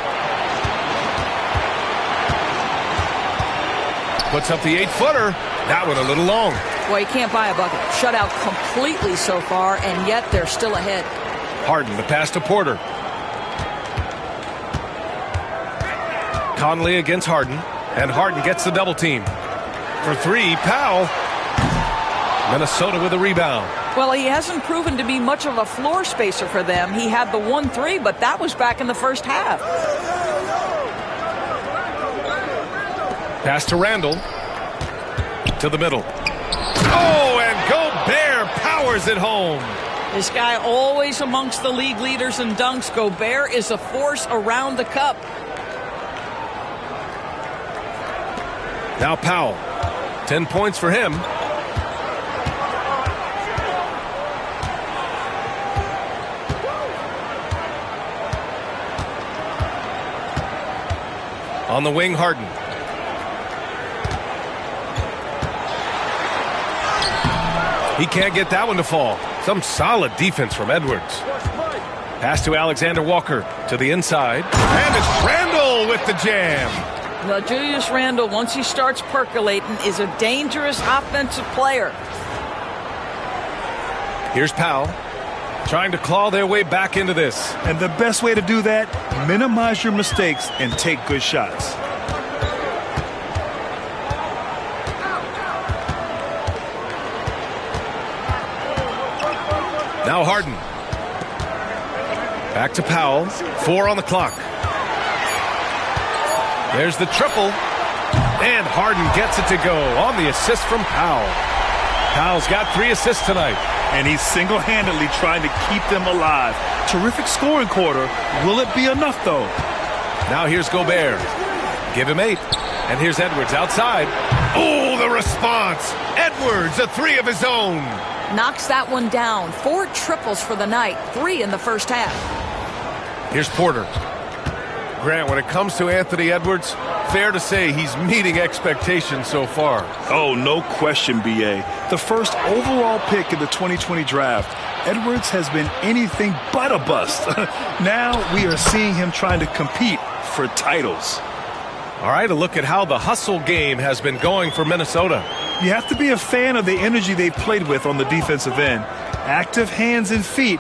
Speaker 1: Puts up the 8-footer. That one a little long.
Speaker 3: Well, you can't buy a bucket. Shut out completely so far, and yet they're still ahead.
Speaker 1: Harden, the pass to Porter. Conley against Harden, and Harden gets the double team. For 3, Powell. Minnesota with a rebound.
Speaker 3: Well, he hasn't proven to be much of a floor spacer for them. He had the 1-3, but that was back in the first half.
Speaker 1: Pass to Randall. To the middle. Oh, and Gobert powers it home.
Speaker 3: This guy always amongst the league leaders in dunks. Gobert is a force around the cup.
Speaker 1: Now Powell. 10 points for him. On the wing, Harden. He can't get that one to fall. Some solid defense from Edwards. Pass to Alexander Walker to the inside. And it's Randall with the jam.
Speaker 3: Now, Julius Randle, once he starts percolating, is a dangerous offensive player.
Speaker 1: Here's Powell. Trying to claw their way back into this.
Speaker 2: And the best way to do that, minimize your mistakes and take good shots.
Speaker 1: Now Harden. Back to Powell. 4 on the clock. There's the triple. And Harden gets it to go on the assist from Powell. Powell's got 3 assists tonight.
Speaker 2: And he's single-handedly trying to keep them alive. Terrific scoring quarter. Will it be enough, though?
Speaker 1: Now here's Gobert. Give him 8. And here's Edwards outside. Oh, the response. Edwards, a 3 of his own.
Speaker 3: Knocks that one down. 4 triples for the night. 3 in the first half.
Speaker 1: Here's Porter. Grant, when it comes to Anthony Edwards, fair to say he's meeting expectations so far.
Speaker 2: Oh, no question, B.A. The first overall pick in the 2020 draft, Edwards has been anything but a bust. Now we are seeing him trying to compete for titles.
Speaker 1: All right, a look at how the hustle game has been going for Minnesota.
Speaker 2: You have to be a fan of the energy they played with on the defensive end. Active hands and feet,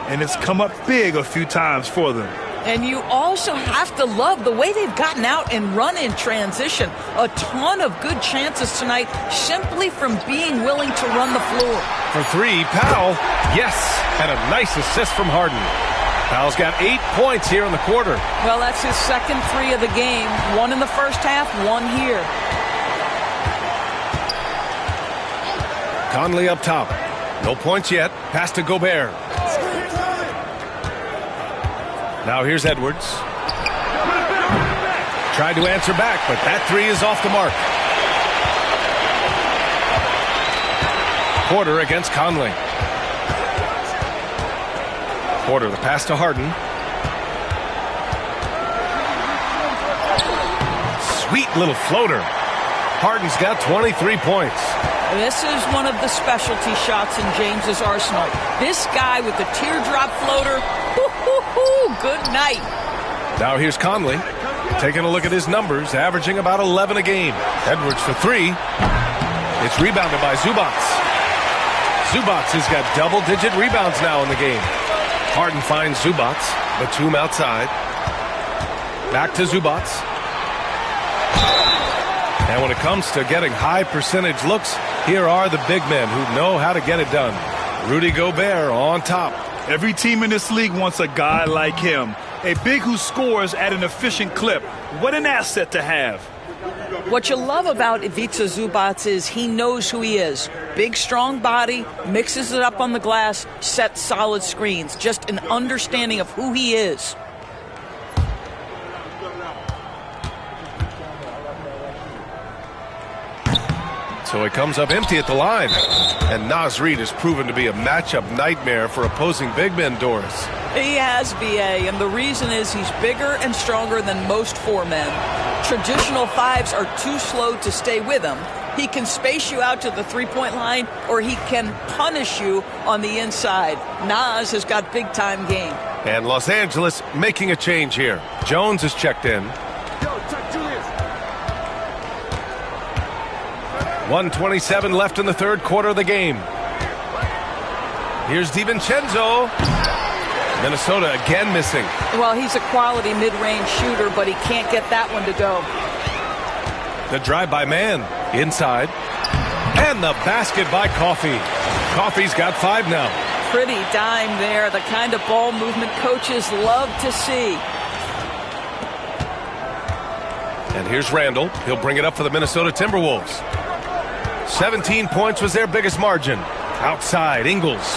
Speaker 2: and it's come up big a few times for them.
Speaker 3: And you also have to love the way they've gotten out and run in transition. A ton of good chances tonight simply from being willing to run the floor.
Speaker 1: For 3, Powell. Yes, and a nice assist from Harden. Powell's got 8 points here in the quarter.
Speaker 3: Well, that's his second 3 of the game. 1 in the first half, 1 here.
Speaker 1: Conley up top. No points yet. Pass to Gobert. Now here's Edwards. Tried to answer back, but that 3 is off the mark. Porter against Conley. Porter, the pass to Harden. Sweet little floater. Harden's got 23 points.
Speaker 3: This is one of the specialty shots in James's arsenal. This guy with the teardrop floater, good night.
Speaker 1: Now here's Conley. Taking a look at his numbers, averaging about 11 a game. Edwards for 3. It's rebounded by Zubac. Zubac has got double-digit rebounds now in the game. Harden finds Zubac. Batum outside. Back to Zubac. And when it comes to getting high percentage looks, here are the big men who know how to get it done. Rudy Gobert on top.
Speaker 2: Every team in this league wants a guy like him. A big who scores at an efficient clip. What an asset to have.
Speaker 3: What you love about Ivica Zubac is he knows who he is. Big, strong body, mixes it up on the glass, sets solid screens. Just an understanding of who he is.
Speaker 1: So he comes up empty at the line. And Naz Reid has proven to be a matchup nightmare for opposing big men, Doris.
Speaker 3: He has, B.A., and the reason is he's bigger and stronger than most 4 men. Traditional 5s are too slow to stay with him. He can space you out to the 3-point line, or he can punish you on the inside. Naz has got big-time game.
Speaker 1: And Los Angeles making a change here. Jones is checked in. 1:27 left in the third quarter of the game. Here's DiVincenzo. Minnesota again missing.
Speaker 3: Well, he's a quality mid-range shooter, but he can't get that one to go.
Speaker 1: The drive by man. Inside. And the basket by Coffey. Coffey's got 5 now.
Speaker 3: Pretty dime there, the kind of ball movement coaches love to see.
Speaker 1: And here's Randall. He'll bring it up for the Minnesota Timberwolves. 17 points was their biggest margin. Outside, Ingles.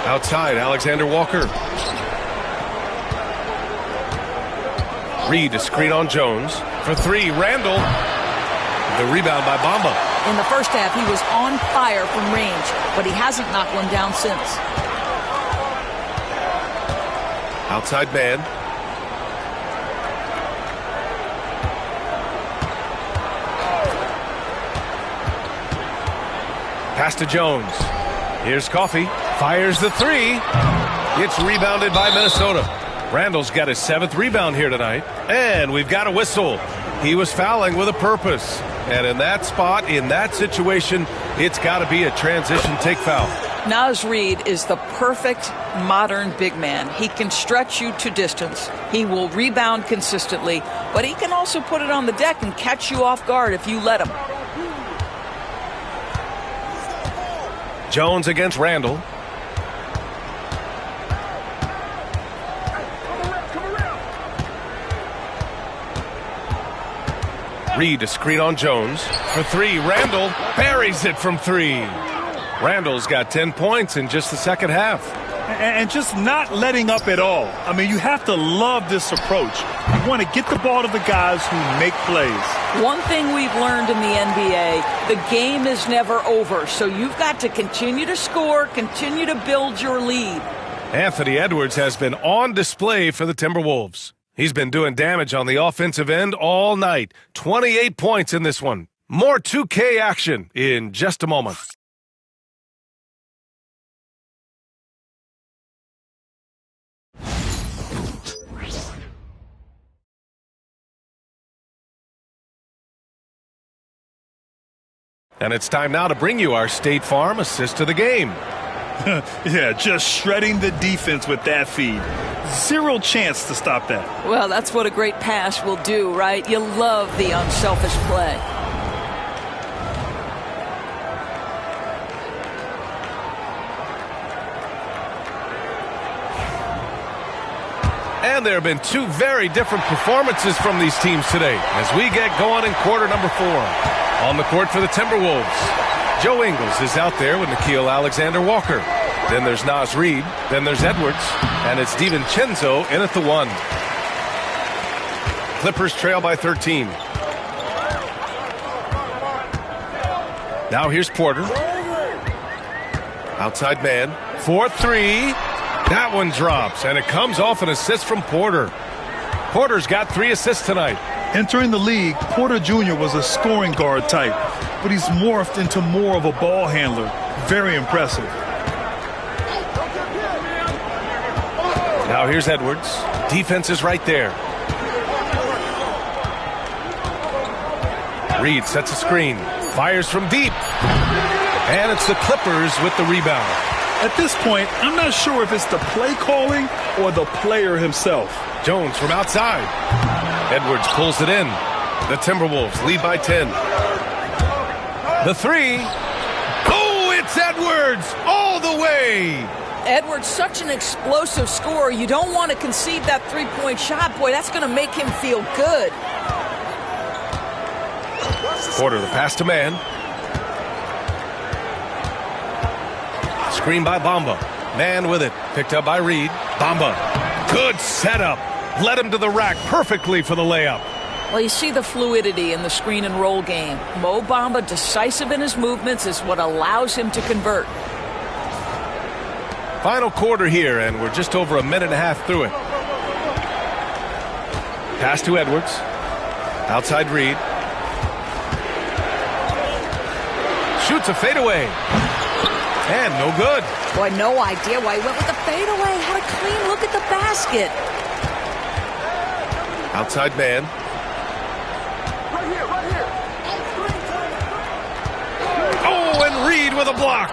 Speaker 1: Outside, Alexander Walker. Reed to screen on Jones. For 3, Randall. The rebound by Bamba.
Speaker 3: In the first half, he was on fire from range, but he hasn't knocked one down since.
Speaker 1: Outside man. Pass to Jones. Here's Coffey. Fires the 3. It's rebounded by Minnesota. Randall's got his 7th rebound here tonight. And we've got a whistle. He was fouling with a purpose. And in that spot, in that situation, it's got to be a transition take foul.
Speaker 3: Naz Reid is the perfect modern big man. He can stretch you to distance. He will rebound consistently, but he can also put it on the deck and catch you off guard if you let him.
Speaker 1: Jones against Randall. Reed to screen on Jones. For 3, Randall buries it from 3. Randall's got 10 points in just the second half.
Speaker 2: And just not letting up at all. I mean, you have to love this approach. You want to get the ball to the guys who make plays.
Speaker 3: One thing we've learned in the NBA, the game is never over. So you've got to continue to score, continue to build your lead.
Speaker 1: Anthony Edwards has been on display for the Timberwolves. He's been doing damage on the offensive end all night. 28 points in this one. More 2K action in just a moment. And it's time now to bring you our State Farm assist of the game.
Speaker 2: Yeah, just shredding the defense with that feed. Zero chance to stop that.
Speaker 3: Well, that's what a great pass will do, right? You love the unselfish play.
Speaker 1: And there have been 2 very different performances from these teams today as we get going in quarter number 4. On the court for the Timberwolves, Joe Ingles is out there with Nickeil Alexander-Walker. Then there's Naz Reid. Then there's Edwards. And it's DiVincenzo in at the 1. Clippers trail by 13. Now here's Porter. Outside man. 4-3. That one drops, and it comes off an assist from Porter. Porter's got 3 assists tonight.
Speaker 2: Entering the league, Porter Jr. was a scoring guard type, but he's morphed into more of a ball handler. Very impressive.
Speaker 1: Now here's Edwards. Defense is right there. Reed sets a screen. Fires from deep. And it's the Clippers with the rebound.
Speaker 2: At this point, I'm not sure if it's the play calling or the player himself.
Speaker 1: Jones from outside. Edwards pulls it in. The Timberwolves lead by 10. The 3. Oh, it's Edwards all the way.
Speaker 3: Edwards, such an explosive scorer. You don't want to concede that three-point shot. Boy, that's going to make him feel good.
Speaker 1: Porter, the pass to man. Screen by Bamba. Man with it. Picked up by Reed. Bamba. Good setup. Led him to the rack perfectly for the layup.
Speaker 3: Well, you see the fluidity in the screen and roll game. Mo Bamba, decisive in his movements, is what allows him to convert.
Speaker 1: Final quarter here, and we're just over a minute and a half through it. Pass to Edwards. Outside Reed. Shoots a fadeaway. And no good.
Speaker 3: Boy, no idea why he went with the fadeaway. Had a clean look at the basket.
Speaker 1: Outside man. Oh, and Reed with a block.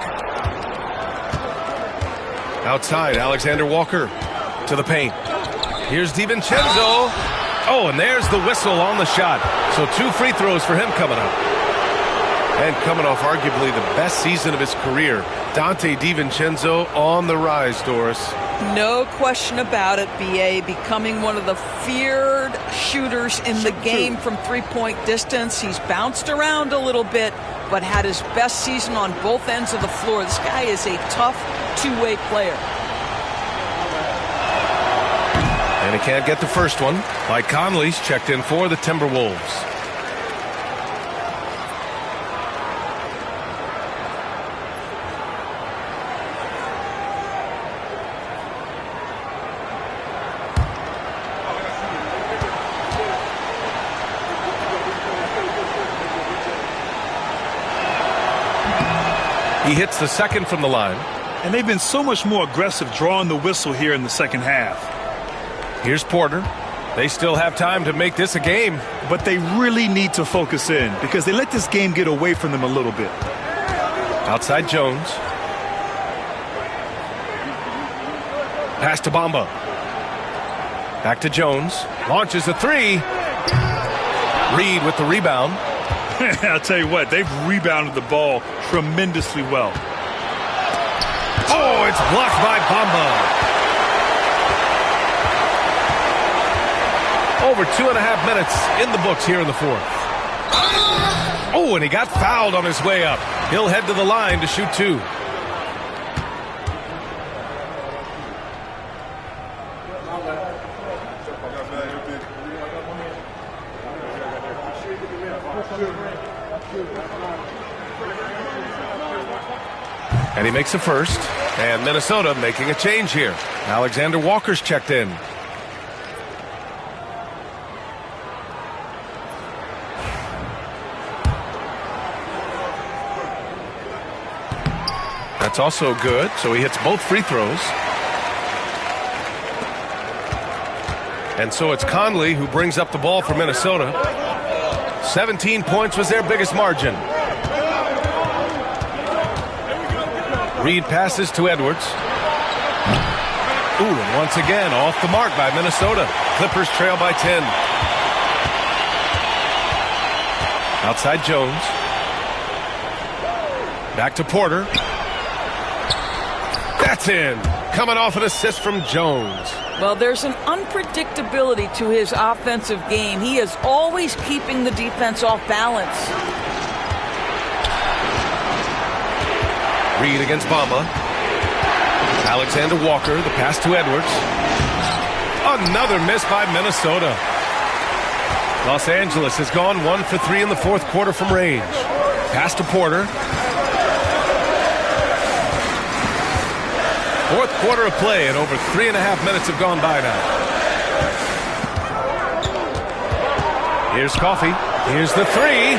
Speaker 1: Outside, Alexander Walker to the paint. Here's DiVincenzo. Oh, and there's the whistle on the shot. So 2 free throws for him coming up. And coming off arguably the best season of his career, Dante DiVincenzo on the rise, Doris.
Speaker 3: No question about it, B.A. becoming one of the feared shooters in the game from three-point distance. He's bounced around a little bit, but had his best season on both ends of the floor. This guy is a tough two-way player.
Speaker 1: And he can't get the first one. Mike Conley's checked in for the Timberwolves. He hits the second from the line.
Speaker 2: And they've been so much more aggressive drawing the whistle here in the second half.
Speaker 1: Here's Porter. They still have time to make this a game.
Speaker 2: But they really need to focus in because they let this game get away from them a little bit.
Speaker 1: Outside Jones. Pass to Bamba. Back to Jones. Launches a 3. Reed with the rebound.
Speaker 2: I'll tell you what, they've rebounded the ball tremendously well.
Speaker 1: Oh, it's blocked by Bamba. Over 2.5 minutes in the books here in the fourth. Oh, and he got fouled on his way up. He'll head to the line to shoot 2. And he makes a first. And Minnesota making a change here. Alexander Walker's checked in. That's also good. So he hits both free throws. And so it's Conley who brings up the ball for Minnesota. 17 points was their biggest margin. Reed passes to Edwards. Ooh, and once again off the mark by Minnesota. Clippers trail by 10. Outside Jones. Back to Porter. That's in. Coming off an assist from Jones.
Speaker 3: Well, there's an unpredictability to his offensive game. He is always keeping the defense off balance.
Speaker 1: Reed against Bamba. Alexander Walker, the pass to Edwards. Another miss by Minnesota. Los Angeles has gone 1 for 3 in the fourth quarter from range. Pass to Porter. Fourth quarter of play, and over 3.5 minutes have gone by now. Here's Coffey. Here's the 3.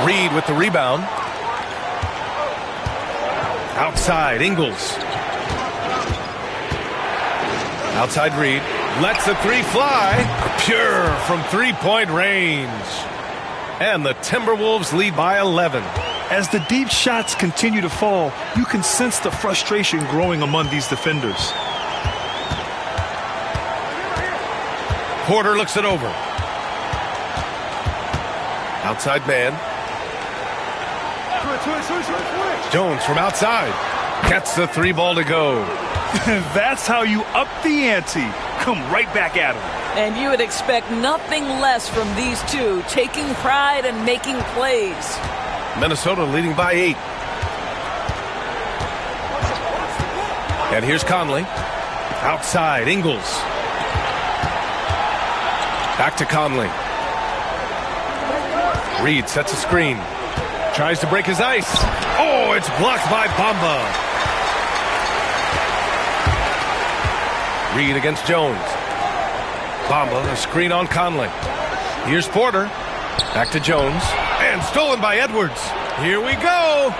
Speaker 1: Reed with the rebound. Outside, Ingles. Outside Reed. Lets the 3 fly. Pure from three-point range. And the Timberwolves lead by 11.
Speaker 2: As the deep shots continue to fall, you can sense the frustration growing among these defenders.
Speaker 1: Porter looks it over. Outside man. Jones from outside. Gets the 3 ball to go.
Speaker 2: That's how you up the ante. Come right back at him.
Speaker 3: And you would expect nothing less from these two, taking pride and making plays.
Speaker 1: Minnesota leading by 8. And here's Conley. Outside, Ingles. Back to Conley. Reed sets a screen. Tries to break his ice. Oh, it's blocked by Bamba. Reed against Jones. Bamba, a screen on Conley. Here's Porter. Back to Jones. And stolen by Edwards. Here we go.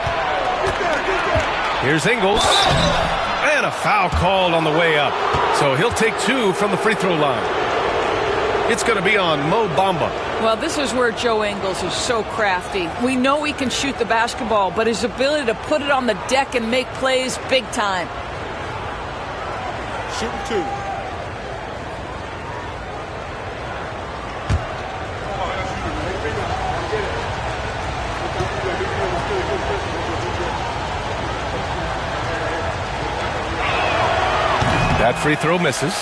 Speaker 1: Here's Ingles. And a foul called on the way up. So he'll take 2 from the free throw line. It's going to be on Mo Bamba.
Speaker 3: Well, this is where Joe Ingles is so crafty. We know he can shoot the basketball, but his ability to put it on the deck and make plays, big time.
Speaker 7: Shooting 2.
Speaker 1: That free throw misses.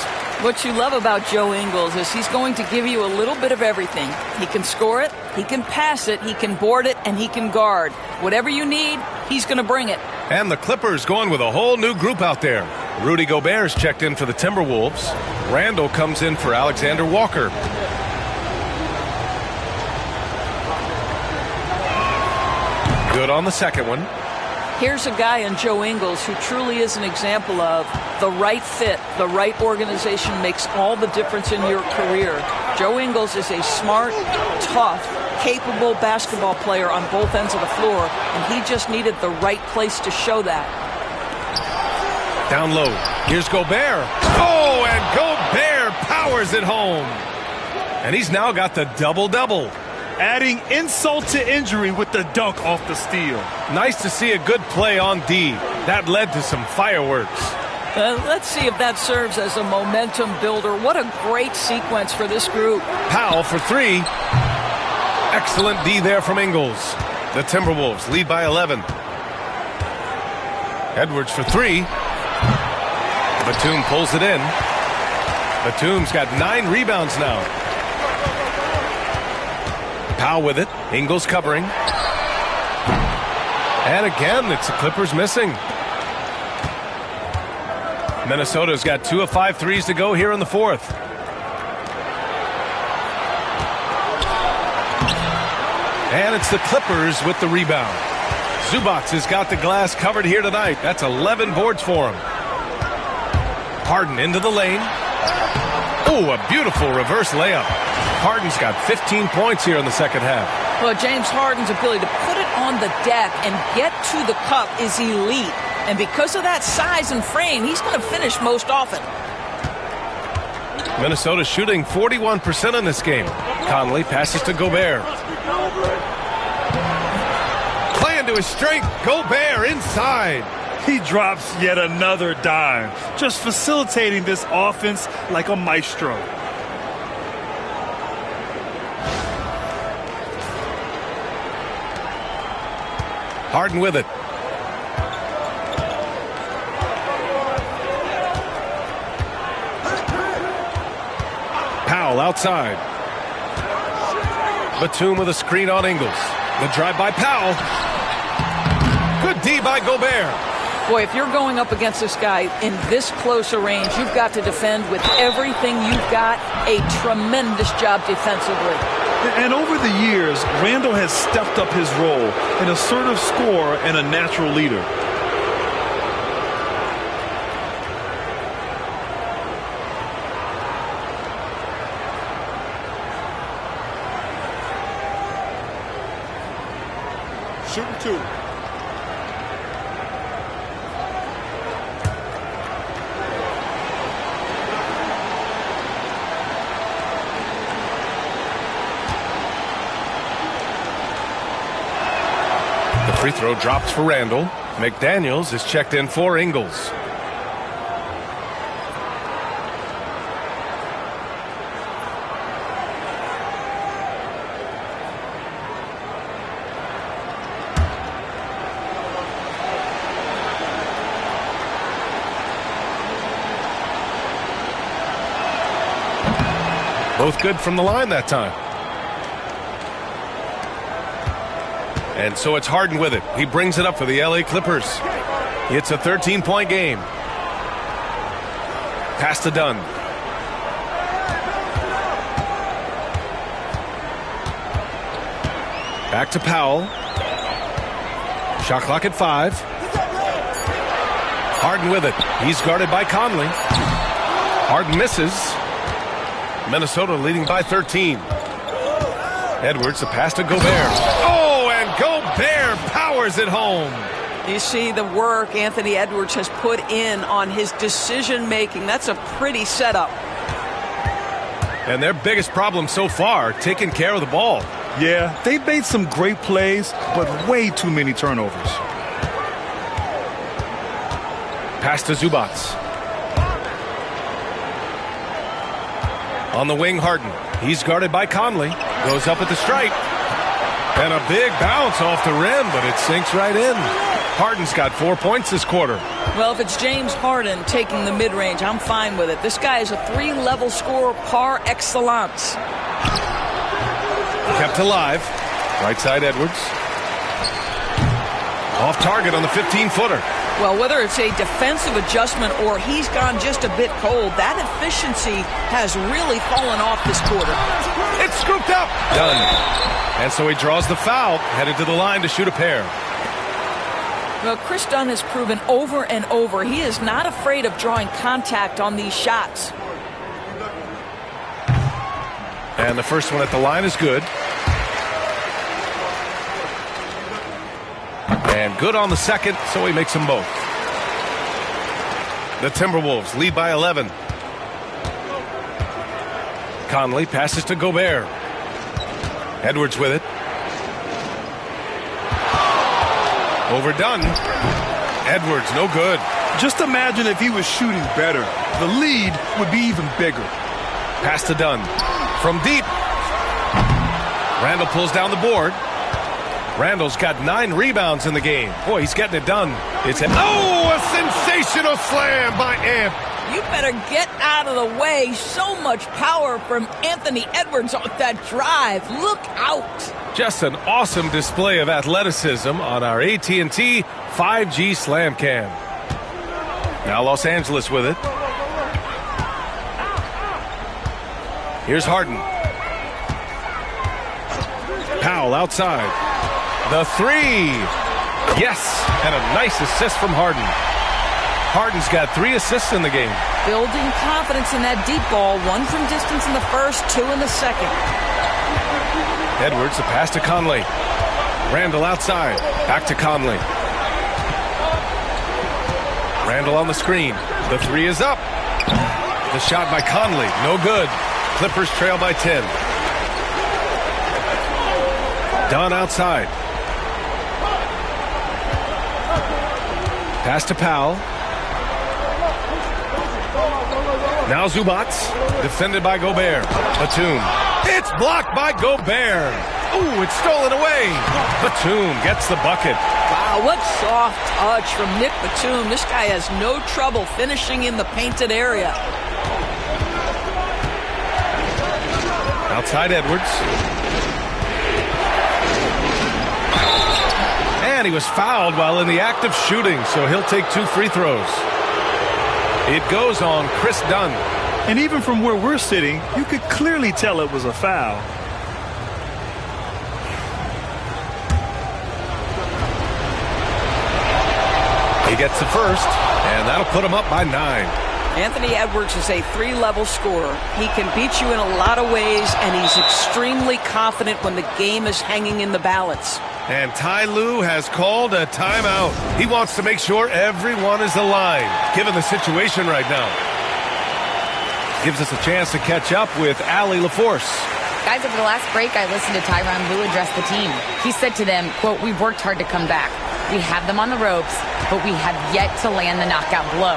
Speaker 3: What you love about Joe Ingles is he's going to give you a little bit of everything. He can score it, he can pass it, he can board it, and he can guard. Whatever you need, he's going to bring it.
Speaker 1: And the Clippers going with a whole new group out there. Rudy Gobert's checked in for the Timberwolves. Randall comes in for Alexander Walker. Good on the second one.
Speaker 3: Here's a guy in Joe Ingles who truly is an example of the right fit, the right organization makes all the difference in your career. Joe Ingles is a smart, tough, capable basketball player on both ends of the floor, and he just needed the right place to show that.
Speaker 1: Down low. Here's Gobert. Oh, and Gobert powers it home. And he's now got the double-double.
Speaker 2: Adding insult to injury with the dunk off the steal.
Speaker 1: Nice to see a good play on D. That led to some fireworks.
Speaker 3: Let's see if that serves as a momentum builder. What a great sequence for this group.
Speaker 1: Powell for three. Excellent D there from Ingles. The Timberwolves lead by 11. Edwards for three. Batum pulls it in. Batum's got 9 rebounds now. Powell with it. Ingles covering. And again, it's the Clippers missing. Minnesota's got 2 of 5 threes to go here in the fourth. And it's the Clippers with the rebound. Zubac has got the glass covered here tonight. That's 11 boards for him. Harden into the lane. Oh, a beautiful reverse layup. Harden's got 15 points here in the second half.
Speaker 3: Well, James Harden's ability to put it on the deck and get to the cup is elite. And because of that size and frame, he's going to finish most often.
Speaker 1: Minnesota shooting 41% in this game. Conley passes to Gobert. Playing to his strength. Gobert inside.
Speaker 2: He drops yet another dime, just facilitating this offense like a maestro.
Speaker 1: Harden with it. Powell outside. Batum with a screen on Ingles. The drive by Powell. Good D by Gobert.
Speaker 3: Boy, if you're going up against this guy in this close a range, you've got to defend with everything you've got. A tremendous job defensively.
Speaker 2: And over the years, Randall has stepped up his role, an assertive scorer and a natural leader.
Speaker 6: Shooting 2.
Speaker 1: The free throw drops for Randall. McDaniels is checked in for Ingles. Both good from the line that time. And so it's Harden with it. He brings it up for the LA Clippers. It's a 13-point game. Pass to Dunn. Back to Powell. Shot clock at 5. Harden with it. He's guarded by Conley. Harden misses. Minnesota leading by 13. Edwards, a pass to Gobert. Oh, and Gobert powers it home.
Speaker 3: You see the work Anthony Edwards has put in on his decision-making. That's a pretty setup.
Speaker 1: And their biggest problem so far, taking care of the ball.
Speaker 2: Yeah, they've made some great plays, but way too many turnovers.
Speaker 1: Pass to Zubac. On the wing, Harden. He's guarded by Conley. Goes up at the stripe. And a big bounce off the rim, but it sinks right in. Harden's got 4 points this quarter.
Speaker 3: Well, if it's James Harden taking the mid-range, I'm fine with it. This guy is a 3-level scorer par excellence.
Speaker 1: Kept alive. Right side Edwards. Off target on the 15-footer.
Speaker 3: Well, whether it's a defensive adjustment or he's gone just a bit cold, that efficiency has really fallen off this quarter.
Speaker 1: It's scooped up. Done. And so he draws the foul, headed to the line to shoot a pair.
Speaker 3: Well, Chris Dunn has proven over and over he is not afraid of drawing contact on these shots.
Speaker 1: And the first one at the line is good. And good on the second, so he makes them both. The Timberwolves lead by 11. Conley passes to Gobert. Edwards with it. Overdone. Edwards, no good.
Speaker 2: Just imagine if he was shooting better. The lead would be even bigger.
Speaker 1: Pass to Dunn. From deep. Randall pulls down the board. Randall's got 9 rebounds in the game. Boy, he's getting it done. A sensational slam by Amp.
Speaker 3: You better get out of the way. So much power from Anthony Edwards on that drive. Look out.
Speaker 1: Just an awesome display of athleticism on our AT&T 5G Slam Cam. Now Los Angeles with it. Here's Harden. Powell outside. The three. Yes, and a nice assist from Harden. Harden's got 3 assists in the game.
Speaker 3: Building confidence in that deep ball. 1 from distance in the first, 2 in the second.
Speaker 1: Edwards, a pass to Conley. Randall outside. Back to Conley. Randall on the screen. The 3 is up. The shot by Conley. No good. Clippers trail by 10. Dunn outside. Pass to Powell. Now Zubac, defended by Gobert. Batum. It's blocked by Gobert. Ooh, it's stolen away. Batum gets the bucket.
Speaker 3: Wow, what soft touch from Nick Batum. This guy has no trouble finishing in the painted area.
Speaker 1: Outside Edwards. And he was fouled while in the act of shooting, so he'll take 2 free throws. It goes on Chris Dunn.
Speaker 2: And even from where we're sitting, you could clearly tell it was a foul.
Speaker 1: He gets the first, and that'll put him up by 9.
Speaker 3: Anthony Edwards is a 3-level scorer. He can beat you in a lot of ways, and he's extremely confident when the game is hanging in the balance.
Speaker 1: And Ty Lue has called a timeout. He wants to make sure everyone is aligned, given the situation right now. Gives us a chance to catch up with Allie LaForce.
Speaker 4: Guys, over the last break, I listened to Tyronn Lue address the team. He said to them, quote, "We've worked hard to come back. We have them on the ropes, but we have yet to land the knockout blow.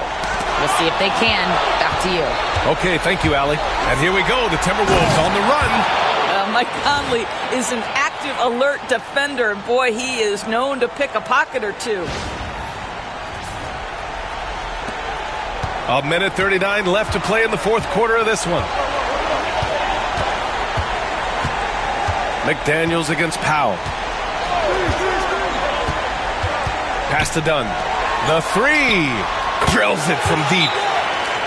Speaker 4: We'll see if they can." Back to you.
Speaker 1: Okay, thank you, Allie. And here we go. The Timberwolves on the run.
Speaker 3: Mike Conley is an active, alert defender. Boy, he is known to pick a pocket or 2.
Speaker 1: A minute 39 left to play in the 4th quarter of this one. McDaniels against Powell. Pass to Dunn. The 3. Drills it from deep.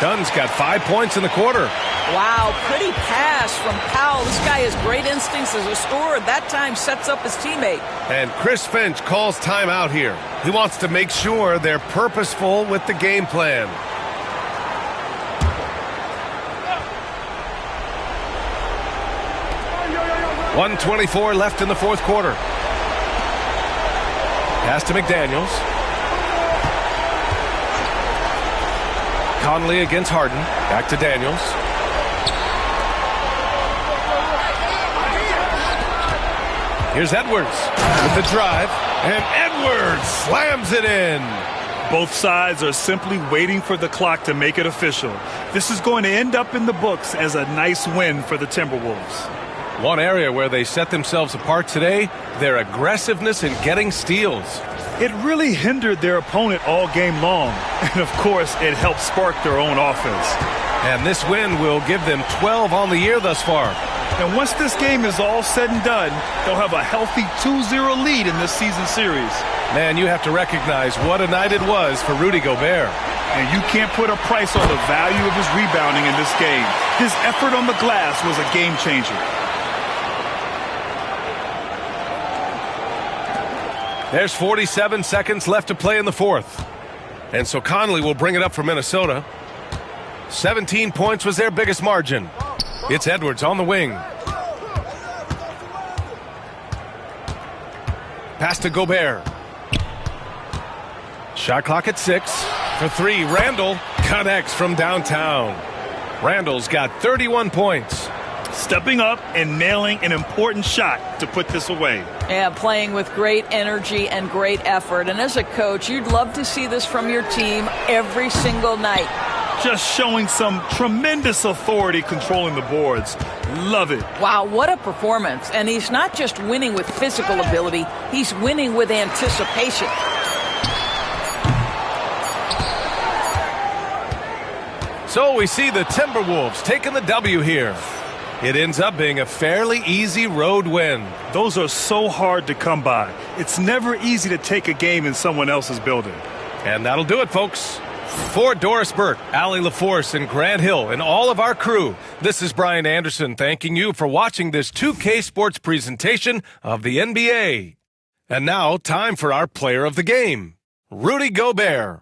Speaker 1: Dunn's got 5 points in the quarter.
Speaker 3: Wow, pretty pass from Powell. This guy has great instincts as a scorer. That time sets up his teammate.
Speaker 1: And Chris Finch calls timeout here. He wants to make sure they're purposeful with the game plan. .124 left in the 4th quarter. Pass to McDaniels. Conley against Harden. Back to Daniels. Here's Edwards with the drive, and Edwards slams it in.
Speaker 2: Both sides are simply waiting for the clock to make it official. This is going to end up in the books as a nice win for the Timberwolves.
Speaker 1: One area where they set themselves apart today, their aggressiveness in getting steals.
Speaker 2: It really hindered their opponent all game long. And, of course, it helped spark their own offense.
Speaker 1: And this win will give them 12 on the year thus far.
Speaker 2: And once this game is all said and done, they'll have a healthy 2-0 lead in this season series.
Speaker 1: Man, you have to recognize what a night it was for Rudy Gobert.
Speaker 2: And you can't put a price on the value of his rebounding in this game. His effort on the glass was a game changer.
Speaker 1: There's 47 seconds left to play in the fourth. And so Conley will bring it up for Minnesota. 17 points was their biggest margin. It's Edwards on the wing. Pass to Gobert. Shot clock at 6. For 3, Randall connects from downtown. Randall's got 31 points.
Speaker 2: Stepping up and nailing an important shot to put this away.
Speaker 3: Yeah, playing with great energy and great effort. And as a coach, you'd love to see this from your team every single night.
Speaker 2: Just showing some tremendous authority controlling the boards. Love it.
Speaker 3: Wow, what a performance. And he's not just winning with physical ability, he's winning with anticipation.
Speaker 1: So we see the Timberwolves taking the W here. It ends up being a fairly easy road win.
Speaker 2: Those are so hard to come by. It's never easy to take a game in someone else's building.
Speaker 1: And that'll do it, folks. For Doris Burke, Allie LaForce, and Grant Hill, and all of our crew, this is Brian Anderson thanking you for watching this 2K Sports presentation of the NBA. And now, time for our player of the game, Rudy Gobert.